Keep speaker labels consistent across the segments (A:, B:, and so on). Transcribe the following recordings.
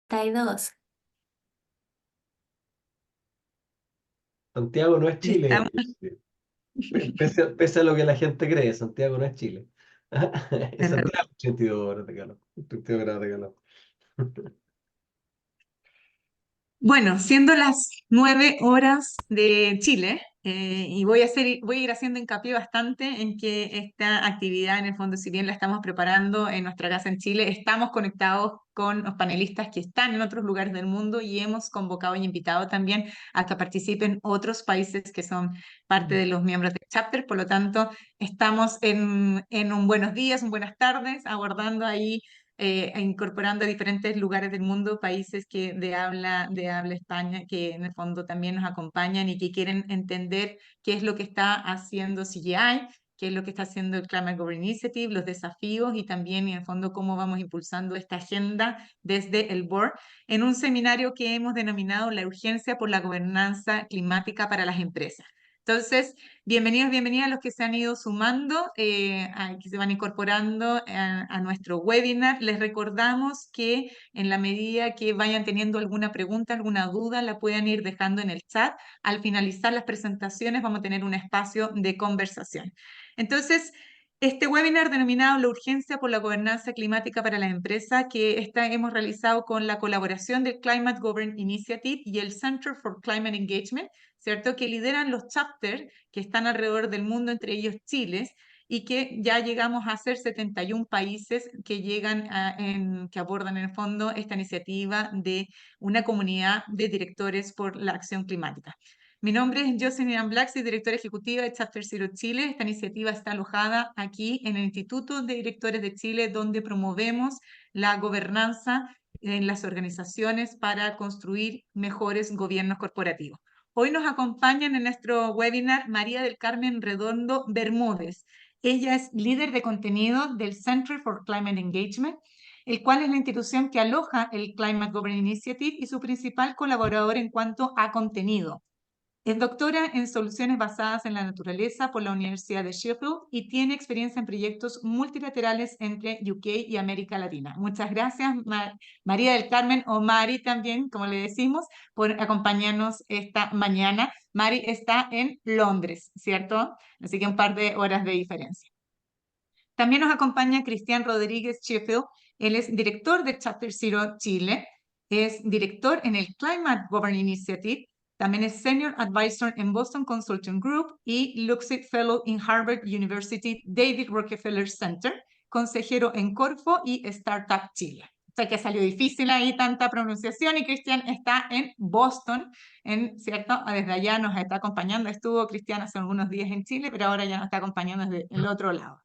A: 32.
B: Santiago no es Chile.
C: Estamos,
B: Pese a lo que la gente cree, Santiago no es Chile. Es
C: es verdad.
B: Santiago, 82 grados de calor. 82 grados de calor.
C: Bueno, siendo las 9 horas de Chile, y voy a ir haciendo hincapié bastante en que esta actividad, en el fondo, si bien la estamos preparando en nuestra casa en Chile, estamos conectados con los panelistas que están en otros lugares del mundo y hemos convocado y invitado también a que participen otros países que son parte de los miembros del chapter. Por lo tanto, estamos en un buenos días, un buenas tardes, abordando ahí e incorporando a diferentes lugares del mundo, países de habla España, que en el fondo también nos acompañan y que quieren entender qué es lo que está haciendo CGI, qué es lo que está haciendo el Climate Governance Initiative, los desafíos y también, en el fondo, cómo vamos impulsando esta agenda desde el board en un seminario que hemos denominado La urgencia por la gobernanza climática para las empresas. Entonces, bienvenidos, bienvenidas a los que se han ido sumando, que se van incorporando a nuestro webinar. Les recordamos que en la medida que vayan teniendo alguna pregunta, alguna duda, la puedan ir dejando en el chat. Al finalizar las presentaciones vamos a tener un espacio de conversación. Entonces, este webinar denominado La urgencia por la gobernanza climática para las empresas, que hemos realizado con la colaboración del Climate Governance Initiative y el Center for Climate Engagement, ¿cierto? Que lideran los chapters que están alrededor del mundo, entre ellos Chile, y que ya llegamos a ser 71 países que que abordan en el fondo esta iniciativa de una comunidad de directores por la acción climática. Mi nombre es Jocelyn Black, soy directora ejecutiva de Chapter Zero Chile. Esta iniciativa está alojada aquí en el Instituto de Directores de Chile, donde promovemos la gobernanza en las organizaciones para construir mejores gobiernos corporativos. Hoy nos acompañan en nuestro webinar María del Carmen Redondo Bermúdez. Ella es líder de contenido del Center for Climate Engagement, el cual es la institución que aloja el Climate Governance Initiative y su principal colaborador en cuanto a contenido. Es doctora en soluciones basadas en la naturaleza por la Universidad de Sheffield y tiene experiencia en proyectos multilaterales entre UK y América Latina. Muchas gracias, María del Carmen, o Mari también, como le decimos, por acompañarnos esta mañana. Mari está en Londres, ¿cierto? Así que un par de horas de diferencia. También nos acompaña Cristian Rodríguez Sheffield. Él es director de Chapter Zero Chile, es director en el Climate Governance Initiative, también es Senior Advisor en Boston Consulting Group y Luxic Fellow en Harvard University David Rockefeller Center, consejero en Corfo y Startup Chile. O sea que salió difícil ahí tanta pronunciación y Cristian está en Boston, ¿cierto? Desde allá nos está acompañando. Estuvo Cristian hace algunos días en Chile, pero ahora ya nos está acompañando desde el otro lado.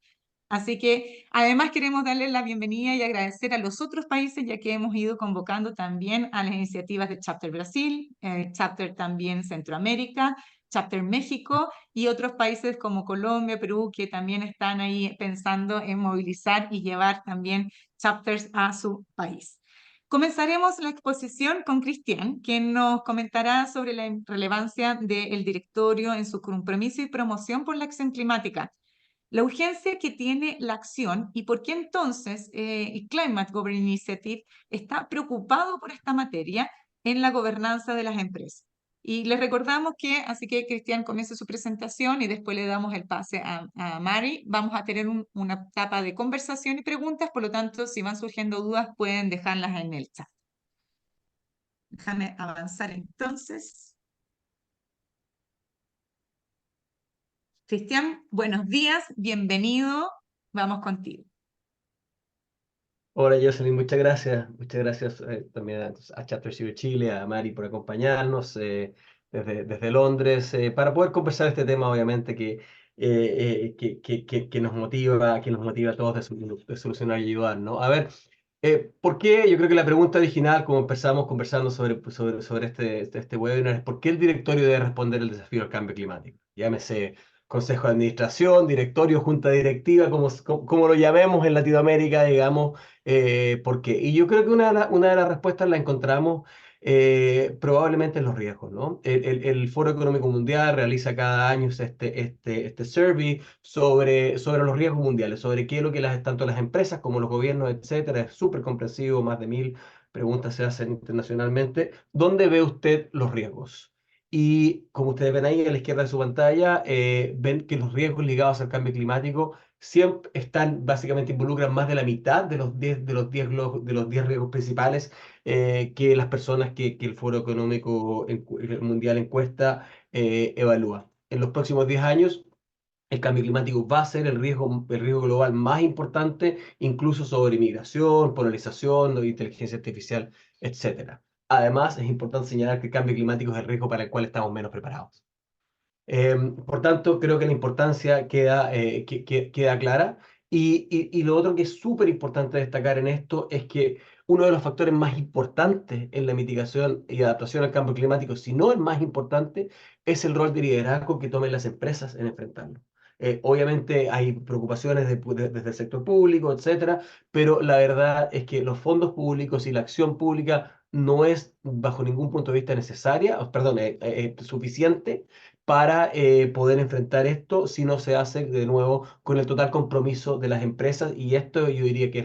C: Así que además queremos darle la bienvenida y agradecer a los otros países, ya que hemos ido convocando también a las iniciativas de Chapter Brasil, Chapter también Centroamérica, Chapter México y otros países como Colombia, Perú, que también están ahí pensando en movilizar y llevar también chapters a su país. Comenzaremos la exposición con Cristian, quien nos comentará sobre la relevancia del directorio en su compromiso y promoción por la acción climática, la urgencia que tiene la acción y por qué entonces el Climate Governance Initiative está preocupado por esta materia en la gobernanza de las empresas. Y les recordamos que, así que Cristian comience su presentación y después le damos el pase a Mari. Vamos a tener una etapa de conversación y preguntas, por lo tanto, si van surgiendo dudas, pueden dejarlas en el chat. Déjame avanzar entonces. Cristian, buenos días, bienvenido, vamos contigo.
B: Hola Jocelyn, muchas gracias. Muchas gracias también a Chapter Zero Chile, a Mari por acompañarnos desde Londres para poder conversar este tema, obviamente, que nos motiva a todos de solucionar y ayudar, ¿no? A ver, ¿por qué? Yo creo que la pregunta original, como empezamos conversando sobre este webinar, es ¿por qué el directorio debe responder el desafío del cambio climático? Llámese consejo de administración, directorio, junta directiva, como lo llamemos en Latinoamérica, digamos. ¿Por qué? Y yo creo que una de las respuestas la encontramos probablemente en los riesgos, ¿no? El Foro Económico Mundial realiza cada año este survey sobre los riesgos mundiales, sobre qué es lo que tanto las empresas como los gobiernos, etcétera, es súper comprensivo, más de preguntas se hacen internacionalmente, ¿dónde ve usted los riesgos? Y como ustedes ven ahí a la izquierda de su pantalla, ven que los riesgos ligados al cambio climático siempre están, básicamente involucran más de la mitad de los 10, de los 10 riesgos principales que las personas que el Foro Económico Mundial encuesta evalúa. En los próximos 10 años, el cambio climático va a ser el riesgo global más importante, incluso sobre migración, polarización, inteligencia artificial, etcétera. Además, es importante señalar que el cambio climático es el riesgo para el cual estamos menos preparados. Por tanto, creo que la importancia queda clara. Y lo otro que es súper importante destacar en esto es que uno de los factores más importantes en la mitigación y adaptación al cambio climático, si no el más importante, es el rol de liderazgo que tomen las empresas en enfrentarlo. Obviamente hay preocupaciones desde el sector público, etcétera, pero la verdad es que los fondos públicos y la acción pública no es bajo ningún punto de vista necesaria, perdón, suficiente para poder enfrentar esto si no se hace de nuevo con el total compromiso de las empresas. Y esto yo diría que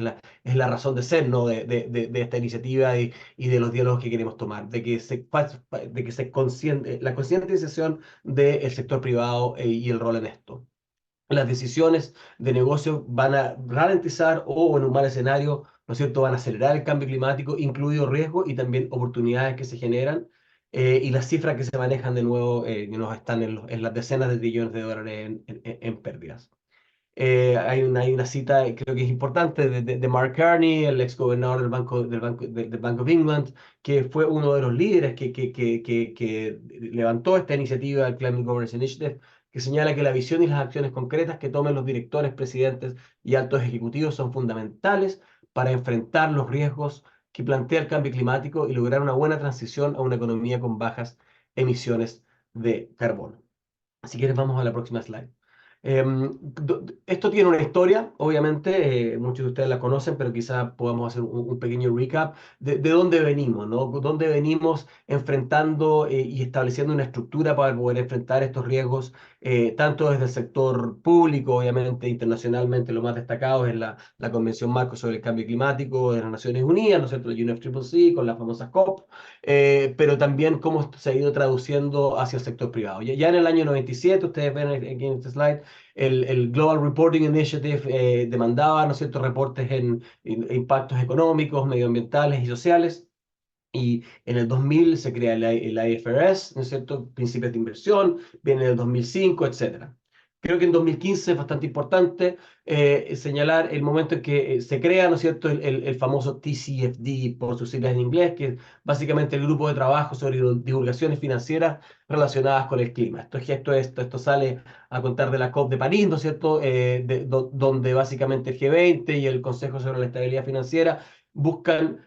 B: es la razón de ser, ¿no? de esta iniciativa y de los diálogos que queremos tomar, de que se la concientización del sector privado y el rol en esto. Las decisiones de negocio van a ralentizar o en un mal escenario, ¿no es cierto?, van a acelerar el cambio climático, incluido riesgos y también oportunidades que se generan. Y las cifras que se manejan de nuevo nos están en las decenas de trillones de dólares en pérdidas. Hay una cita, creo que es importante, de Mark Carney, el ex gobernador del Bank of England, que fue uno de los líderes que levantó esta iniciativa, el Climate Governance Initiative, que señala que la visión y las acciones concretas que tomen los directores, presidentes y altos ejecutivos son fundamentales para enfrentar los riesgos que plantea el cambio climático y lograr una buena transición a una economía con bajas emisiones de carbono. Si quieres, vamos a la próxima slide. Esto tiene una historia, obviamente, muchos de ustedes la conocen, pero quizá podamos hacer un pequeño recap de dónde venimos, ¿no? Dónde venimos enfrentando y estableciendo una estructura para poder enfrentar estos riesgos, tanto desde el sector público, obviamente, internacionalmente, lo más destacado es la Convención Marco sobre el Cambio Climático de las Naciones Unidas, ¿no es cierto? La UNFCCC, con las famosas COP, pero también cómo esto se ha ido traduciendo hacia el sector privado. Ya en el año 97, ustedes ven aquí en este slide, el Global Reporting Initiative demandaba, ¿no es cierto?, reportes en impactos económicos, medioambientales y sociales. Y en el 2000 se crea el IFRS, ¿no es cierto?, principios de inversión, viene en el 2005, etcétera. Creo que en 2015 es bastante importante señalar el momento en que se crea, ¿no es cierto?, el famoso TCFD, por sus siglas en inglés, que es básicamente el grupo de trabajo sobre divulgaciones financieras relacionadas con el clima. Esto sale a contar de la COP de París, ¿no es cierto?, donde básicamente el G20 y el Consejo sobre la Estabilidad Financiera buscan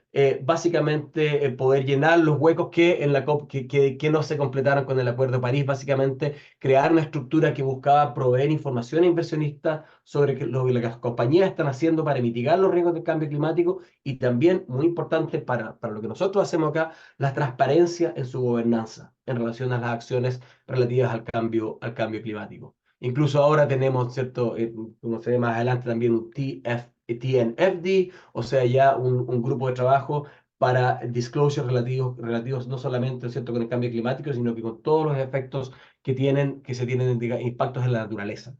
B: básicamente poder llenar los huecos que en la COP que no se completaron con el Acuerdo de París, básicamente crear una estructura que buscaba proveer información a inversionistas sobre lo que las compañías están haciendo para mitigar los riesgos del cambio climático y también, muy importante para lo que nosotros hacemos acá, la transparencia en su gobernanza en relación a las acciones relativas al cambio climático. Incluso ahora tenemos, ¿cierto? Como se ve más adelante también un TNFD, o sea, ya un grupo de trabajo para disclosure relativos no solamente, ¿cierto?, con el cambio climático, sino que con todos los efectos que se tienen impactos en la naturaleza.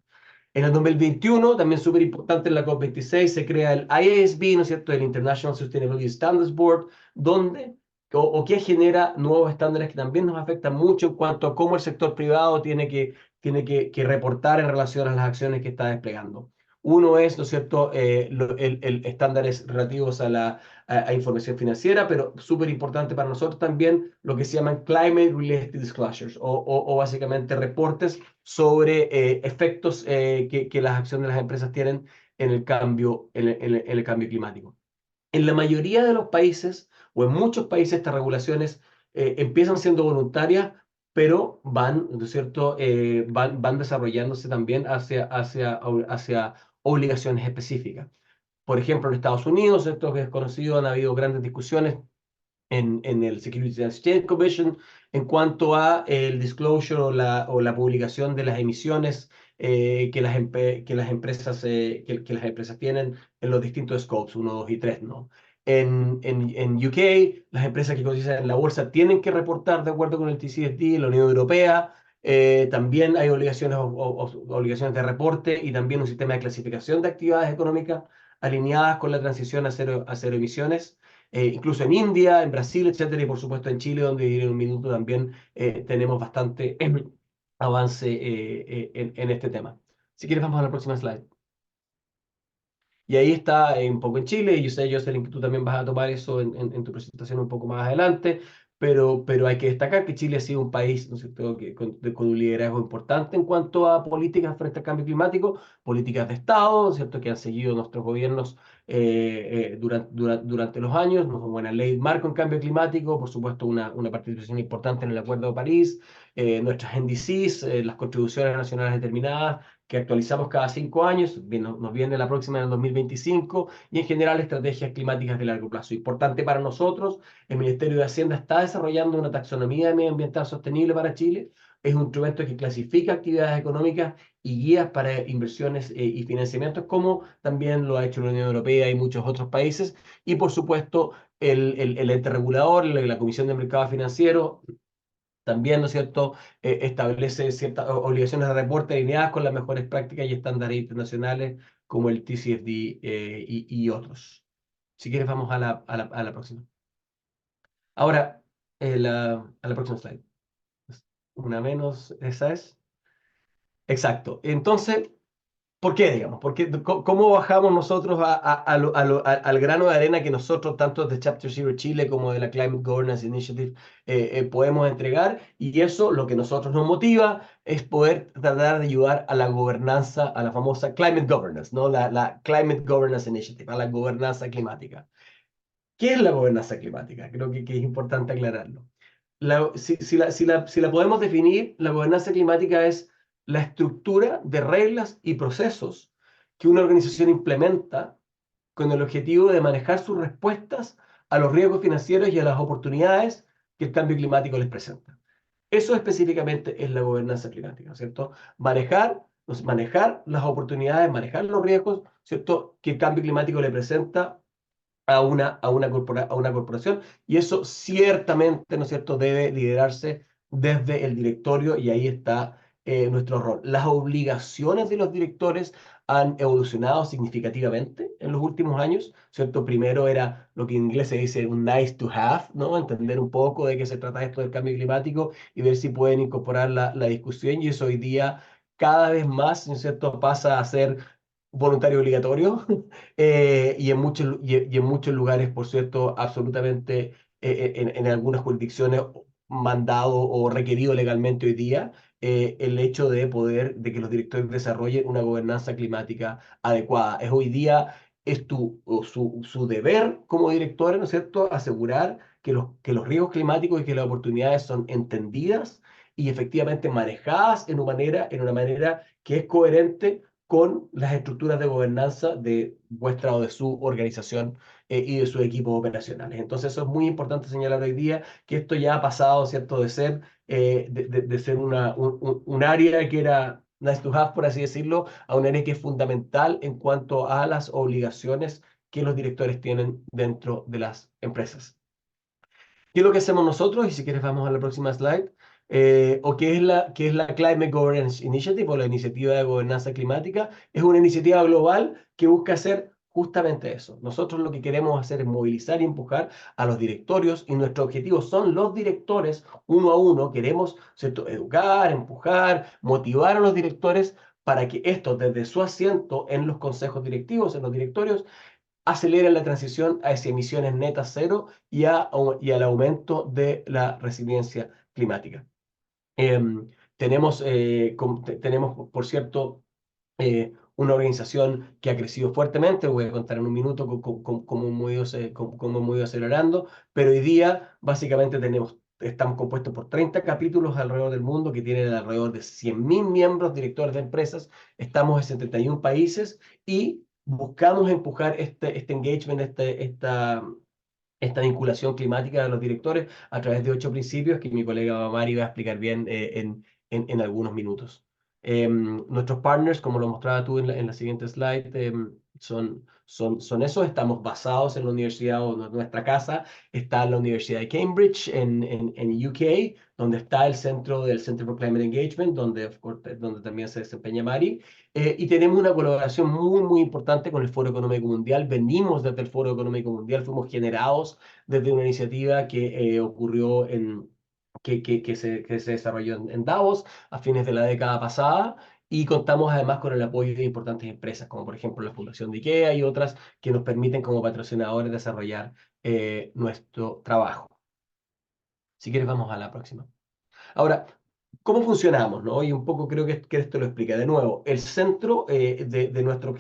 B: En el 2021, también súper importante en la COP26, se crea el IASB, ¿no es cierto?, el International Sustainability Standards Board, donde o que genera nuevos estándares que también nos afectan mucho en cuanto a cómo el sector privado tiene que reportar en relación a las acciones que está desplegando. Uno es, ¿no es cierto?, estándares relativos a información financiera, pero súper importante para nosotros también lo que se llaman Climate-Related Disclosures, o básicamente reportes sobre efectos que las acciones de las empresas tienen en el cambio, en el cambio climático. En la mayoría de los países, o en muchos países, estas regulaciones empiezan siendo voluntarias, pero van, ¿no es cierto?, van desarrollándose también hacia obligaciones específicas. Por ejemplo, en Estados Unidos, esto que es conocido, han habido grandes discusiones en el Securities and Exchange Commission en cuanto a el disclosure o la publicación de las emisiones que las empresas tienen en los distintos scopes, 1, 2 y 3, ¿no? En UK, las empresas que cotizan en la bolsa tienen que reportar de acuerdo con el TCFD, la Unión Europea. También hay obligaciones, obligaciones de reporte y también un sistema de clasificación de actividades económicas alineadas con la transición a cero emisiones. Incluso en India, en Brasil, etcétera, y por supuesto en Chile, donde diré en un minuto también tenemos bastante avance en este tema. Si quieres, vamos a la próxima slide. Y ahí está un poco en Chile, y yo sé, Jocelyn, que tú también vas a tomar eso en tu presentación un poco más adelante, pero hay que destacar que Chile ha sido un país, ¿no es cierto?, con un liderazgo importante en cuanto a políticas frente al cambio climático, políticas de Estado, ¿no es cierto?, que han seguido nuestros gobiernos durante los años, una buena ley marco en cambio climático, por supuesto una participación importante en el Acuerdo de París, nuestras NDCs, las contribuciones nacionales determinadas, que actualizamos cada 5 años, nos viene la próxima en el 2025, y en general estrategias climáticas de largo plazo. Importante para nosotros, el Ministerio de Hacienda está desarrollando una taxonomía medioambiental sostenible para Chile. Es un instrumento que clasifica actividades económicas y guías para inversiones y financiamientos, como también lo ha hecho la Unión Europea y muchos otros países. Y por supuesto, el ente regulador, la Comisión de Mercado Financiero, también, ¿no es cierto?, establece ciertas obligaciones de reporte alineadas con las mejores prácticas y estándares internacionales como el TCFD y otros. Si quieres, vamos a la próxima. Ahora, a la próxima slide. Una menos, esa es. Exacto. Entonces, ¿por qué, digamos? ¿Cómo bajamos nosotros al grano de arena que nosotros, tanto de Chapter Zero Chile como de la Climate Governance Initiative, podemos entregar? Y eso, lo que nosotros nos motiva, es poder tratar de ayudar a la gobernanza, a la famosa Climate Governance, ¿no? La Climate Governance Initiative, a la gobernanza climática. ¿Qué es la gobernanza climática? Creo que es importante aclararlo. Si la podemos definir, la gobernanza climática es la estructura de reglas y procesos que una organización implementa con el objetivo de manejar sus respuestas a los riesgos financieros y a las oportunidades que el cambio climático les presenta. Eso específicamente es la gobernanza climática, ¿cierto? Manejar las oportunidades, manejar los riesgos, ¿cierto?, que el cambio climático le presenta a una corporación, y eso ciertamente, ¿no es cierto?, debe liderarse desde el directorio, y ahí está nuestro rol. Las obligaciones de los directores han evolucionado significativamente en los últimos años, ¿cierto? Primero era lo que en inglés se dice un nice to have, ¿no? Entender un poco de qué se trata esto del cambio climático y ver si pueden incorporar la discusión, y eso hoy día cada vez más, ¿no es cierto?, pasa a ser voluntario obligatorio, y en muchos lugares, por cierto, absolutamente, en algunas jurisdicciones, mandado o requerido legalmente hoy día, el hecho de que los directores desarrollen una gobernanza climática adecuada. Es hoy día, su deber como directores, ¿no es cierto?, asegurar que los riesgos climáticos y que las oportunidades son entendidas y efectivamente manejadas en una manera que es coherente con las estructuras de gobernanza de vuestra o de su organización, y de sus equipos operacionales. Entonces eso es muy importante señalar hoy día, que esto ya ha pasado, ¿cierto?, de ser un área que era nice to have, por así decirlo, a un área que es fundamental en cuanto a las obligaciones que los directores tienen dentro de las empresas. ¿Qué es lo que hacemos nosotros? Y si quieres vamos a la próxima slide. O qué es la Climate Governance Initiative, o la iniciativa de gobernanza climática. Es una iniciativa global que busca hacer justamente eso. Nosotros lo que queremos hacer es movilizar y empujar a los directorios, y nuestro objetivo son los directores uno a uno. Queremos, ¿cierto?, educar, empujar, motivar a los directores para que estos, desde su asiento en los consejos directivos, en los directorios, aceleren la transición hacia emisiones netas cero y al aumento de la resiliencia climática. Tenemos, por cierto, una organización que ha crecido fuertemente. Voy a contar en un minuto cómo hemos ido acelerando, pero hoy día básicamente estamos compuestos por 30 capítulos alrededor del mundo que tienen alrededor de 100.000 miembros, directores de empresas. Estamos en 71 países y buscamos empujar este engagement, esta vinculación climática de los directores a través de 8 principios que mi colega Mari va a explicar bien en algunos minutos. Nuestros partners, como lo mostraba tú en la siguiente slide, son eso. Estamos basados en la universidad o nuestra casa está en la Universidad de Cambridge en UK, donde está el centro del Center for Climate Engagement, donde, of course, donde también se desempeña Mari. Y tenemos una colaboración muy, muy importante con el Foro Económico Mundial. Venimos desde el Foro Económico Mundial, fuimos generados desde una iniciativa que ocurrió que se desarrolló en Davos a fines de la década pasada. Y contamos además con el apoyo de importantes empresas, como por ejemplo la Fundación de IKEA y otras que nos permiten como patrocinadores desarrollar nuestro trabajo. Si quieres, vamos a la próxima. Ahora, ¿cómo funcionamos, no? Y un poco creo que esto lo explica. De nuevo, el centro de nuestro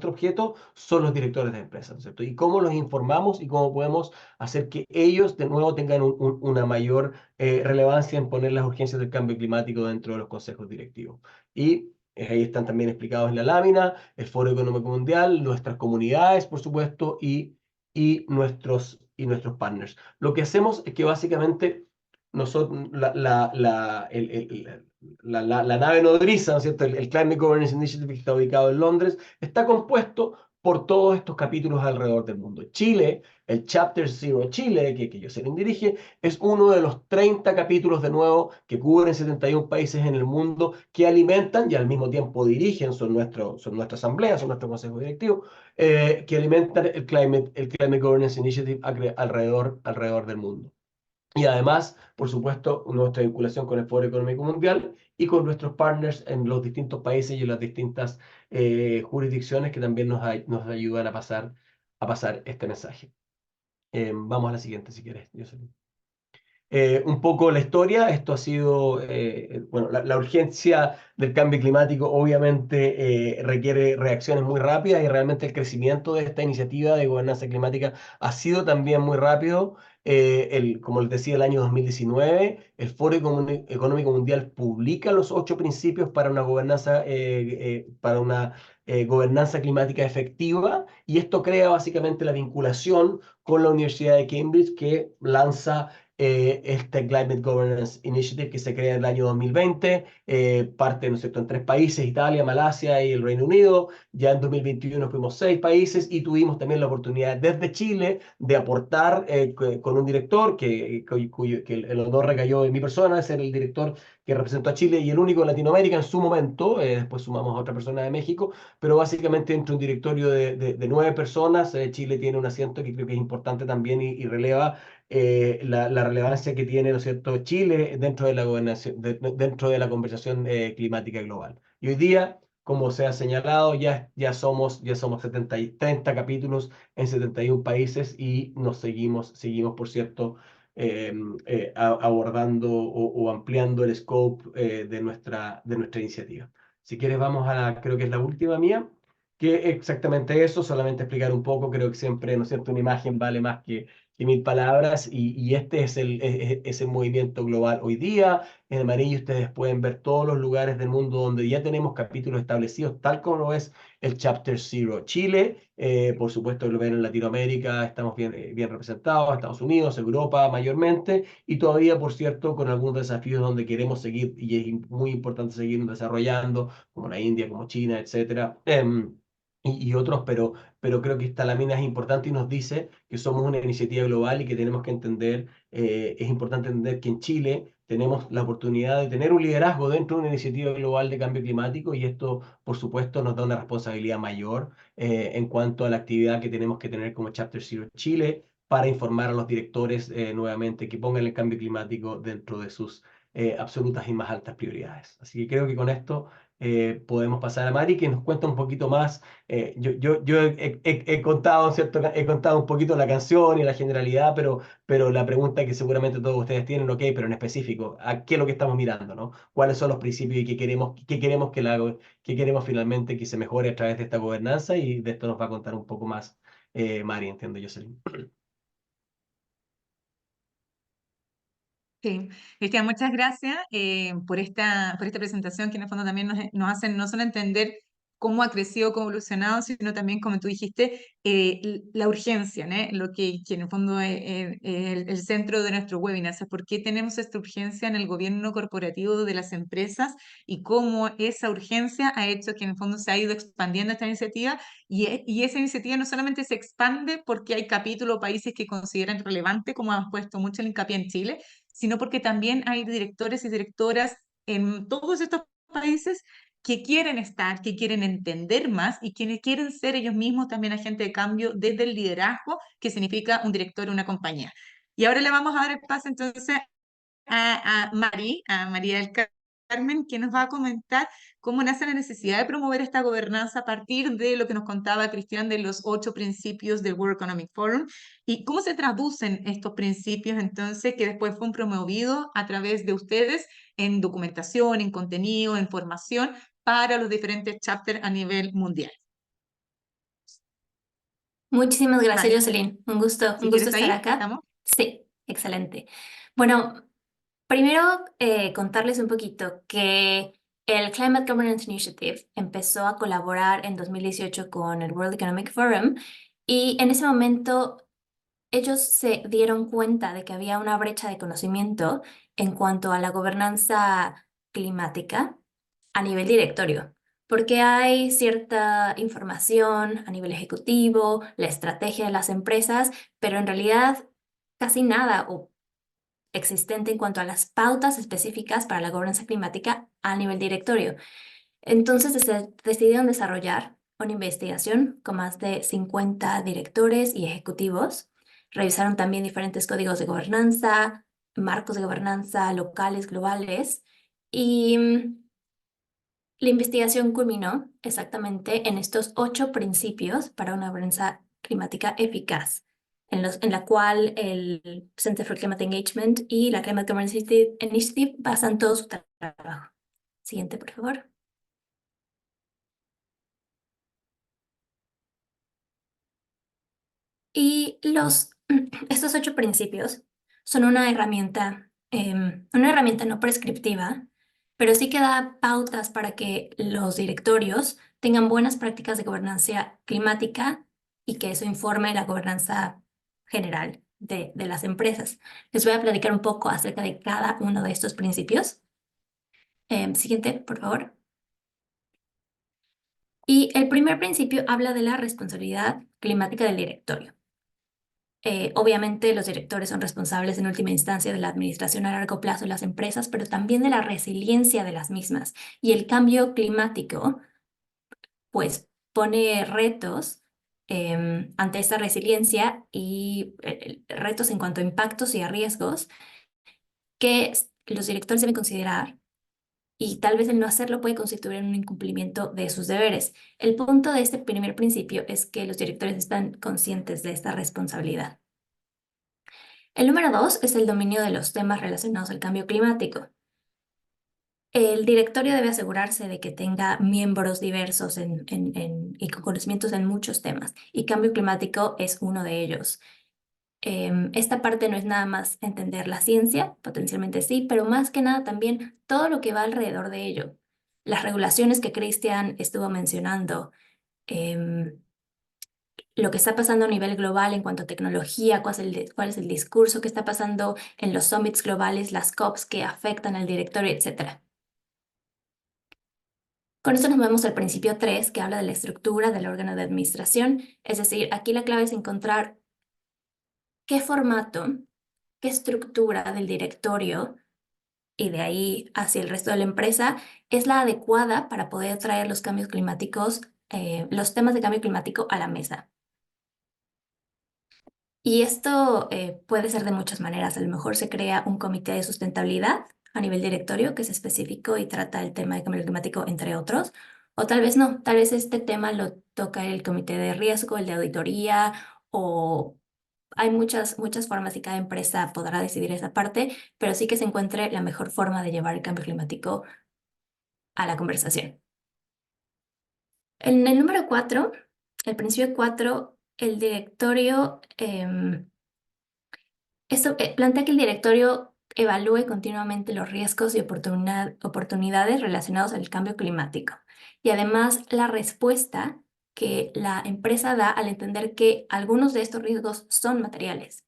B: objeto son los directores de empresas, ¿no es cierto? Y cómo los informamos y cómo podemos hacer que ellos, de nuevo, tengan una mayor relevancia en poner las urgencias del cambio climático dentro de los consejos directivos. Y ahí están también explicados en la lámina, el Foro Económico Mundial, nuestras comunidades, por supuesto, y nuestros partners. Lo que hacemos es que básicamente nosotros, la nave nodriza, ¿no es cierto? El Climate Governance Initiative, que está ubicado en Londres, está compuesto por todos estos capítulos alrededor del mundo. Chile, el Chapter Zero Chile, que Jocelyn dirige, es uno de los 30 capítulos de nuevo que cubren 71 países en el mundo que alimentan y al mismo tiempo dirigen, son nuestra asamblea, son nuestro consejo directivo, que alimentan el Climate Governance Initiative alrededor del mundo. Y además, por supuesto, nuestra vinculación con el Foro Económico Mundial y con nuestros partners en los distintos países y en las distintas jurisdicciones que también nos ayudan a pasar este mensaje. Vamos a la siguiente, si quieres, Jocelyn. Un poco la historia, esto ha sido, bueno, la urgencia del cambio climático obviamente requiere reacciones muy rápidas y realmente el crecimiento de esta iniciativa de gobernanza climática ha sido también muy rápido. Como les decía, el año 2019, el Foro Económico Mundial publica los 8 principios para una gobernanza climática efectiva, y esto crea básicamente la vinculación con la Universidad de Cambridge, que lanza este Climate Governance Initiative, que se crea en el año 2020, parte, ¿no es cierto?, en 3 países: Italia, Malasia y el Reino Unido. Ya en 2021 fuimos 6 países y tuvimos también la oportunidad desde Chile de aportar con un director que el honor recayó en mi persona de ser el director que representó a Chile y el único en Latinoamérica en su momento. Después sumamos a otra persona de México, pero básicamente entre un directorio de 9 personas, Chile tiene un asiento que creo que es importante también y releva la relevancia que tiene, ¿no es cierto?, Chile dentro de la gobernación, dentro de la conversación climática global. Y hoy día, como se ha señalado, ya somos 30 capítulos en 71 países y nos seguimos, por cierto, eh, abordando o ampliando el scope de nuestra iniciativa. Si quieres, vamos creo que es la última mía, que exactamente eso, solamente explicar un poco. Creo que siempre, ¿no es cierto?, una imagen vale más que 1000 palabras, y este es el movimiento global hoy día. En amarillo ustedes pueden ver todos los lugares del mundo donde ya tenemos capítulos establecidos, tal como lo es el Chapter Zero Chile. Por supuesto, lo ven en Latinoamérica, estamos bien representados, Estados Unidos, Europa mayormente, y todavía, por cierto, con algunos desafíos donde queremos seguir, y es muy importante seguir desarrollando, como la India, como China, etcétera. Y otros, pero creo que esta lámina es importante y nos dice que somos una iniciativa global y que tenemos que entender, es importante entender que en Chile tenemos la oportunidad de tener un liderazgo dentro de una iniciativa global de cambio climático, y esto, por supuesto, nos da una responsabilidad mayor en cuanto a la actividad que tenemos que tener como Chapter Zero Chile para informar a los directores nuevamente que pongan el cambio climático dentro de sus absolutas y más altas prioridades. Así que creo que con esto podemos pasar a Mari, que nos cuenta un poquito más. Yo he contado, ¿cierto? He contado un poquito la canción y la generalidad, pero la pregunta que seguramente todos ustedes tienen, ok, pero en específico, ¿a qué es lo que estamos mirando, ¿no? ¿Cuáles son los principios y qué queremos finalmente que se mejore a través de esta gobernanza? Y de esto nos va a contar un poco más Mari, entiendo, Jocelyn.
C: Sí, Cristian, muchas gracias por esta presentación, que en el fondo también nos hacen no solo entender cómo ha crecido, cómo ha evolucionado, sino también, como tú dijiste, la urgencia, ¿no? Que en el fondo es el centro de nuestro webinar. O sea, ¿por qué tenemos esta urgencia en el gobierno corporativo de las empresas y cómo esa urgencia ha hecho que en el fondo se ha ido expandiendo esta iniciativa? Y esa iniciativa no solamente se expande porque hay capítulos o países que consideran relevante, como han puesto mucho el hincapié en Chile, sino porque también hay directores y directoras en todos estos países que quieren estar, que quieren entender más y que quieren ser ellos mismos también agentes de cambio desde el liderazgo, que significa un director de una compañía. Y ahora le vamos a dar el paso entonces a María del Carmen, que nos va a comentar cómo nace la necesidad de promover esta gobernanza a partir de lo que nos contaba Cristian de los 8 principios del World Economic Forum y cómo se traducen estos principios entonces que después fueron promovidos a través de ustedes en documentación, en contenido, en formación para los diferentes chapters a nivel mundial.
A: Muchísimas gracias,
C: Mari,
A: Jocelyn. Un
C: si
A: gusto
C: quieres
A: estar
C: ahí,
A: acá.
C: ¿estamos?
A: Sí, excelente. Bueno, primero contarles un poquito que el Climate Governance Initiative empezó a colaborar en 2018 con el World Economic Forum y en ese momento ellos se dieron cuenta de que había una brecha de conocimiento en cuanto a la gobernanza climática a nivel directorio, porque hay cierta información a nivel ejecutivo, la estrategia de las empresas, pero en realidad casi nada o existente en cuanto a las pautas específicas para la gobernanza climática a nivel directorio. Entonces decidieron desarrollar una investigación con más de 50 directores y ejecutivos. Revisaron también diferentes códigos de gobernanza, marcos de gobernanza locales, globales, y la investigación culminó exactamente en estos 8 principios para una gobernanza climática eficaz, en la cual el Center for Climate Engagement y la Climate Governance Initiative basan todo su trabajo. Siguiente, por favor. Y estos 8 principios son una herramienta no prescriptiva, pero sí que da pautas para que los directorios tengan buenas prácticas de gobernanza climática y que eso informe la gobernanza general de las empresas. Les voy a platicar un poco acerca de cada uno de estos principios. Siguiente, por favor. Y el primer principio habla de la responsabilidad climática del directorio. Obviamente los directores son responsables en última instancia de la administración a largo plazo de las empresas, pero también de la resiliencia de las mismas. Y el cambio climático, pues, pone retos ante esta resiliencia y retos en cuanto a impactos y a riesgos que los directores deben considerar y tal vez el no hacerlo puede constituir un incumplimiento de sus deberes. El punto de este primer principio es que los directores están conscientes de esta responsabilidad. El número 2 es el dominio de los temas relacionados al cambio climático. El directorio debe asegurarse de que tenga miembros diversos y con conocimientos en muchos temas, y cambio climático es uno de ellos. Esta parte no es nada más entender la ciencia, potencialmente sí, pero más que nada también todo lo que va alrededor de ello. Las regulaciones que Cristian estuvo mencionando, lo que está pasando a nivel global en cuanto a tecnología, cuál es el discurso que está pasando en los summits globales, las COPs que afectan al directorio, etc. Con esto nos movemos al principio 3, que habla de la estructura del órgano de administración. Es decir, aquí la clave es encontrar qué formato, qué estructura del directorio y de ahí hacia el resto de la empresa es la adecuada para poder traer los cambios climáticos, los temas de cambio climático a la mesa. Y esto puede ser de muchas maneras. A lo mejor se crea un comité de sustentabilidad a nivel directorio que es específico y trata el tema de cambio climático, entre otros. O tal vez no, tal vez este tema lo toca el comité de riesgo, el de auditoría, o hay muchas formas y cada empresa podrá decidir esa parte, pero sí que se encuentre la mejor forma de llevar el cambio climático a la conversación. En el número 4, el principio 4, el directorio... Esto plantea que el directorio evalúe continuamente los riesgos y oportunidades relacionados al cambio climático. y además la respuesta que la empresa da al entender que algunos de estos riesgos son materiales.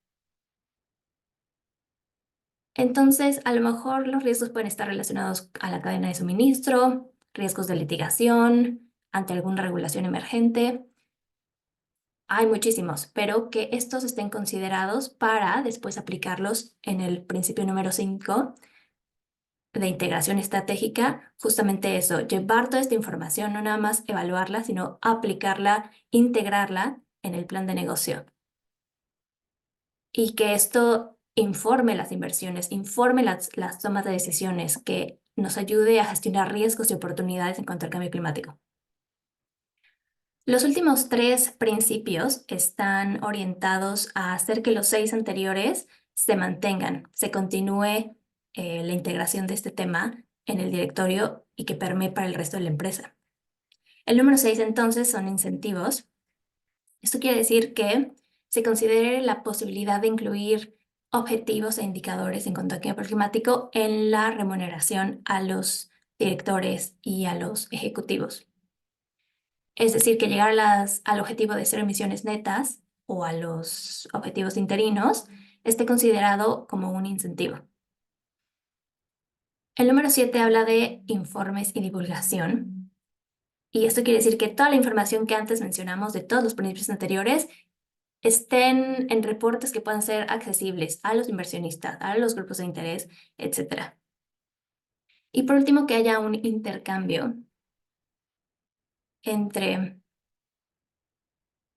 A: Entonces, a lo mejor los riesgos pueden estar relacionados a la cadena de suministro, riesgos de litigación, ante alguna regulación emergente. Hay muchísimos, pero que estos estén considerados para después aplicarlos en el principio número 5 de integración estratégica, justamente eso, llevar toda esta información, no nada más evaluarla, sino aplicarla, integrarla en el plan de negocio. Y que esto informe las inversiones, informe las tomas de decisiones, que nos ayude a gestionar riesgos y oportunidades en cuanto al cambio climático. Los últimos 3 principios están orientados a hacer que los 6 anteriores se mantengan, se continúe la integración de este tema en el directorio y que permee para el resto de la empresa. El número 6 entonces son incentivos. Esto quiere decir que se considere la posibilidad de incluir objetivos e indicadores en cuanto al cambio climático en la remuneración a los directores y a los ejecutivos. Es decir, que llegar al objetivo de 0 emisiones netas o a los objetivos interinos esté considerado como un incentivo. El número 7 habla de informes y divulgación. Y esto quiere decir que toda la información que antes mencionamos de todos los principios anteriores estén en reportes que puedan ser accesibles a los inversionistas, a los grupos de interés, etc. Y por último, que haya un intercambio entre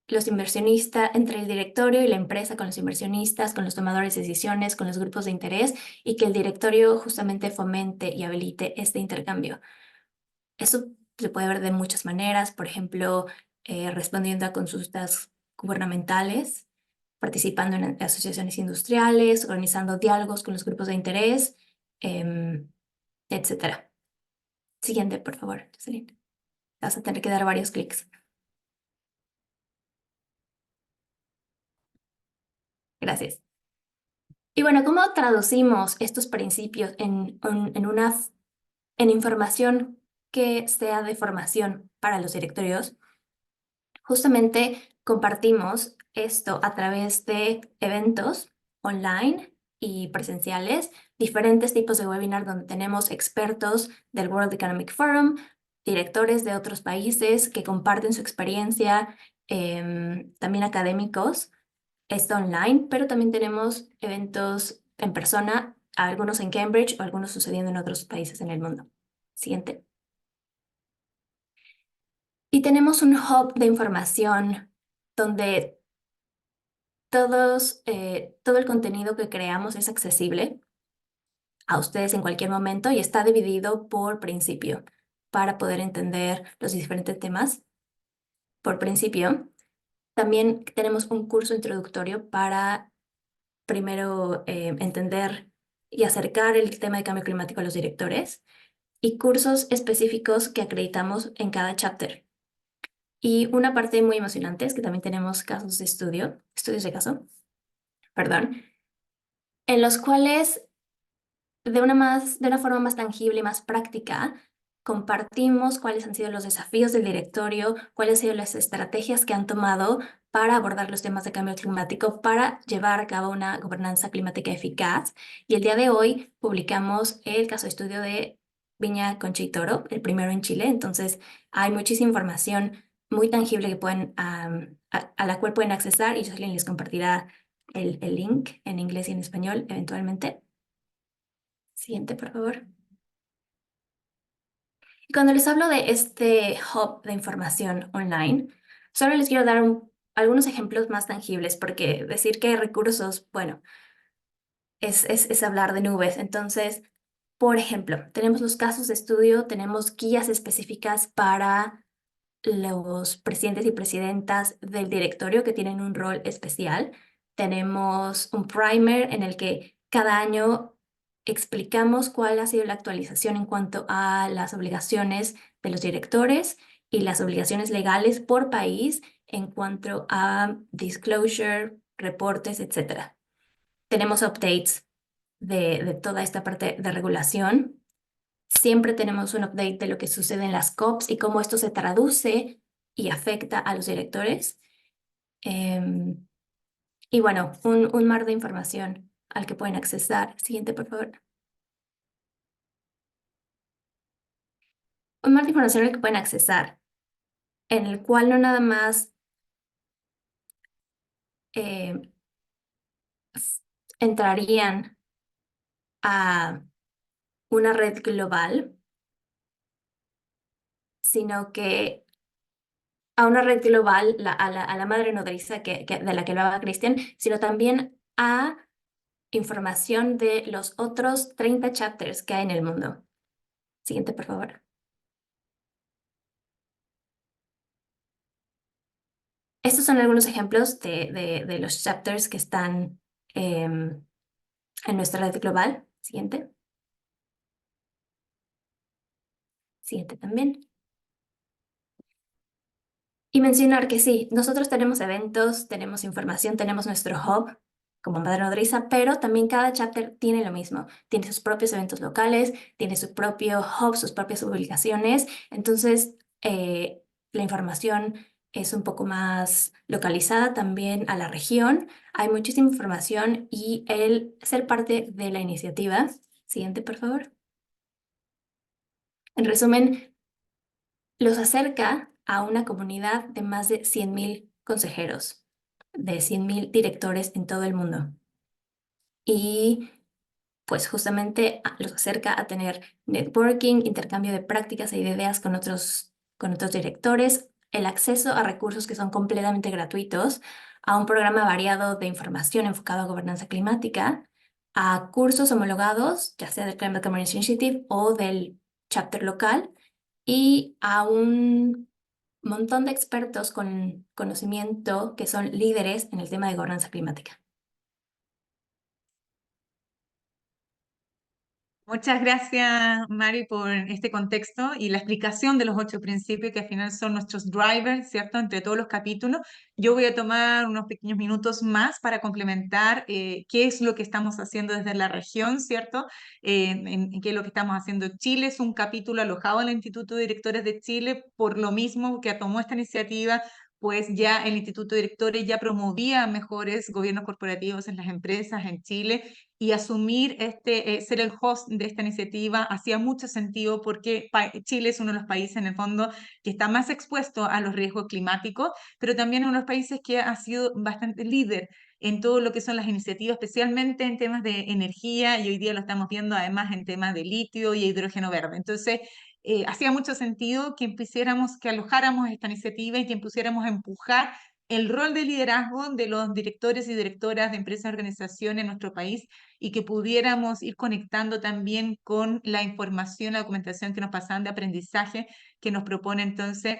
A: los inversionistas, entre el directorio y la empresa, con los inversionistas, con los tomadores de decisiones, con los grupos de interés, y que el directorio justamente fomente y habilite este intercambio. Eso se puede ver de muchas maneras, por ejemplo, respondiendo a consultas gubernamentales, participando en asociaciones industriales, organizando diálogos con los grupos de interés, etc. Siguiente, por favor, Jocelyn. Vas a tener que dar varios clics. Gracias. Y bueno, ¿cómo traducimos estos principios en información que sea de formación para los directorios? Justamente compartimos esto a través de eventos online y presenciales, diferentes tipos de webinar donde tenemos expertos del World Economic Forum, directores de otros países que comparten su experiencia, también académicos. Esto online, pero también tenemos eventos en persona, algunos en Cambridge o algunos sucediendo en otros países en el mundo. Siguiente. Y tenemos un hub de información donde todo el contenido que creamos es accesible a ustedes en cualquier momento y está dividido por principio para poder entender los diferentes temas. Por principio, también tenemos un curso introductorio para primero entender y acercar el tema de cambio climático a los directores y cursos específicos que acreditamos en cada chapter. Y una parte muy emocionante es que también tenemos casos de estudios de caso, perdón, en los cuales de una forma más tangible y más práctica, compartimos cuáles han sido los desafíos del directorio, cuáles han sido las estrategias que han tomado para abordar los temas de cambio climático, para llevar a cabo una gobernanza climática eficaz. Y el día de hoy publicamos el caso de estudio de Viña Concha y Toro, el primero en Chile. Entonces, hay muchísima información muy tangible que a la cual pueden accesar y Jocelyn les compartirá el link en inglés y en español eventualmente. Siguiente, por favor. Y cuando les hablo de este hub de información online, solo les quiero dar algunos ejemplos más tangibles, porque decir que hay recursos, bueno, es hablar de nubes. Entonces, por ejemplo, tenemos los casos de estudio, tenemos guías específicas para los presidentes y presidentas del directorio que tienen un rol especial. Tenemos un primer en el que cada año explicamos cuál ha sido la actualización en cuanto a las obligaciones de los directores y las obligaciones legales por país en cuanto a disclosure, reportes, etc. Tenemos updates de toda esta parte de regulación. siempre tenemos un update de lo que sucede en las COPs y cómo esto se traduce y afecta a los directores. Em, y bueno, un mar de información al que pueden accesar. Siguiente, por favor. Un mar de información al que pueden accesar, en el cual no nada más eh, entrarían a una red global, sino que a una red global, a la madre nodriza de la que hablaba Cristian, sino también a información de los otros 30 chapters que hay en el mundo. Siguiente, por favor. Estos son algunos ejemplos de los chapters que están en nuestra red global. Siguiente. Siguiente también. Y mencionar que sí, nosotros tenemos eventos, tenemos información, tenemos nuestro hub como Madre Nodriza, pero también cada chapter tiene lo mismo. Tiene sus propios eventos locales, tiene su propio hub, sus propias publicaciones. Entonces, la información es un poco más localizada también a la región. Hay muchísima información y el ser parte de la iniciativa. Siguiente, por favor. En resumen, los acerca a una comunidad de más de 100.000 consejeros, de 100.000 directores en todo el mundo. Y pues justamente los acerca a tener networking, intercambio de prácticas e ideas con otros directores, el acceso a recursos que son completamente gratuitos, a un programa variado de información enfocado a gobernanza climática, a cursos homologados, ya sea del Climate Governance Initiative o del chapter local, y a un montón de expertos con conocimiento que son líderes en el tema de gobernanza climática.
C: Muchas gracias, Mari, por este contexto y la explicación de los 8 principios que al final son nuestros drivers, ¿cierto? Entre todos los capítulos. Yo voy a tomar unos pequeños minutos más para complementar qué es lo que estamos haciendo desde la región, ¿cierto? En qué es lo que estamos haciendo en Chile. Es un capítulo alojado en el Instituto de Directores de Chile, por lo mismo que tomó esta iniciativa, pues ya el Instituto de Directores ya promovía mejores gobiernos corporativos en las empresas en Chile, y asumir ser el host de esta iniciativa hacía mucho sentido porque Chile es uno de los países en el fondo que está más expuesto a los riesgos climáticos, pero también uno de los países que ha sido bastante líder en todo lo que son las iniciativas, especialmente en temas de energía, y hoy día lo estamos viendo además en temas de litio y hidrógeno verde. Entonces, hacía mucho sentido que que alojáramos esta iniciativa y que pusiéramos a empujar el rol de liderazgo de los directores y directoras de empresas y organizaciones en nuestro país, y que pudiéramos ir conectando también con la información, la documentación que nos pasan de aprendizaje que nos propone entonces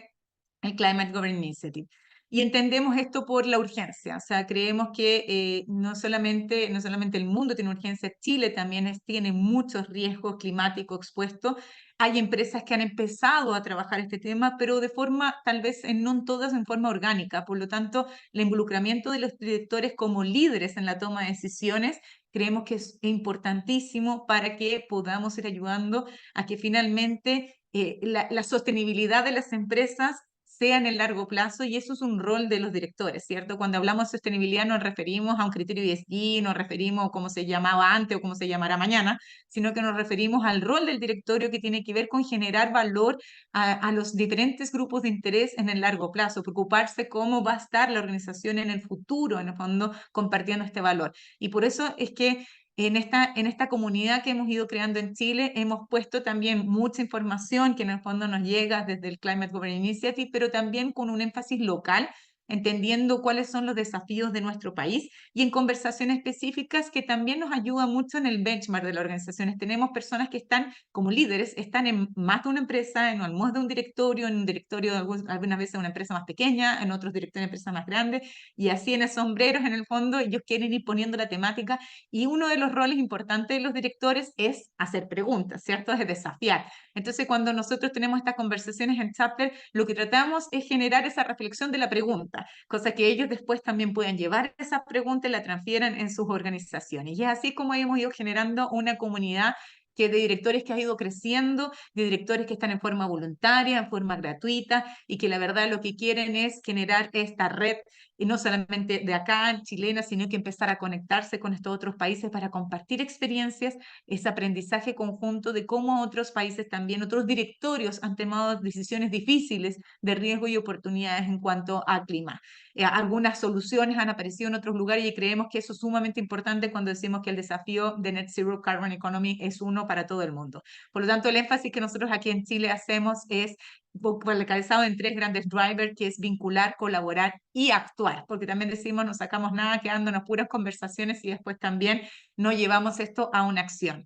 C: el Climate Governance Initiative. Y entendemos esto por la urgencia, o sea, creemos que no solamente el mundo tiene urgencia, Chile también tiene muchos riesgos climáticos expuestos. Hay empresas que han empezado a trabajar este tema, pero de forma, tal vez no todas en forma orgánica. Por lo tanto, el involucramiento de los directores como líderes en la toma de decisiones creemos que es importantísimo para que podamos ir ayudando a que finalmente la sostenibilidad de las empresas sea en el largo plazo, y eso es un rol de los directores, ¿cierto? Cuando hablamos de sostenibilidad nos referimos a un criterio ESG, nos referimos a cómo se llamaba antes o cómo se llamará mañana, sino que nos referimos al rol del directorio, que tiene que ver con generar valor a los diferentes grupos de interés en el largo plazo, preocuparse cómo va a estar la organización en el futuro, en el fondo, compartiendo este valor. Y por eso es que en esta comunidad que hemos ido creando en Chile, hemos puesto también mucha información que en el fondo nos llega desde el Climate Governance Initiative, pero también con un énfasis local, entendiendo cuáles son los desafíos de nuestro país, y en conversaciones específicas que también nos ayuda mucho en el benchmark de las organizaciones. Tenemos personas que están como líderes, están en más de una empresa, en más de un directorio, en un directorio algunas veces una empresa más pequeña, en otros directorios de empresas más grandes, y así en esos sombreros en el fondo ellos quieren ir poniendo la temática, y uno de los roles importantes de los directores es hacer preguntas, ¿cierto? Es desafiar. Entonces, cuando nosotros tenemos estas conversaciones en Chapter, lo que tratamos es generar esa reflexión de la pregunta, cosa que ellos después también pueden llevar esa pregunta y la transfieran en sus organizaciones. Y es así como hemos ido generando una comunidad que de directores que ha ido creciendo, de directores que están en forma voluntaria, en forma gratuita, y que la verdad lo que quieren es generar esta red, y no solamente de acá, chilena, sino que empezar a conectarse con estos otros países para compartir experiencias, ese aprendizaje conjunto de cómo otros países también, otros directorios han tomado decisiones difíciles de riesgo y oportunidades en cuanto a clima. Algunas soluciones han aparecido en otros lugares y creemos que eso es sumamente importante cuando decimos que el desafío de Net Zero Carbon Economy es uno para todo el mundo. Por lo tanto, el énfasis que nosotros aquí en Chile hacemos es focalizado en 3 grandes drivers, que es vincular, colaborar y actuar, porque también decimos no sacamos nada quedándonos puras conversaciones y después también no llevamos esto a una acción.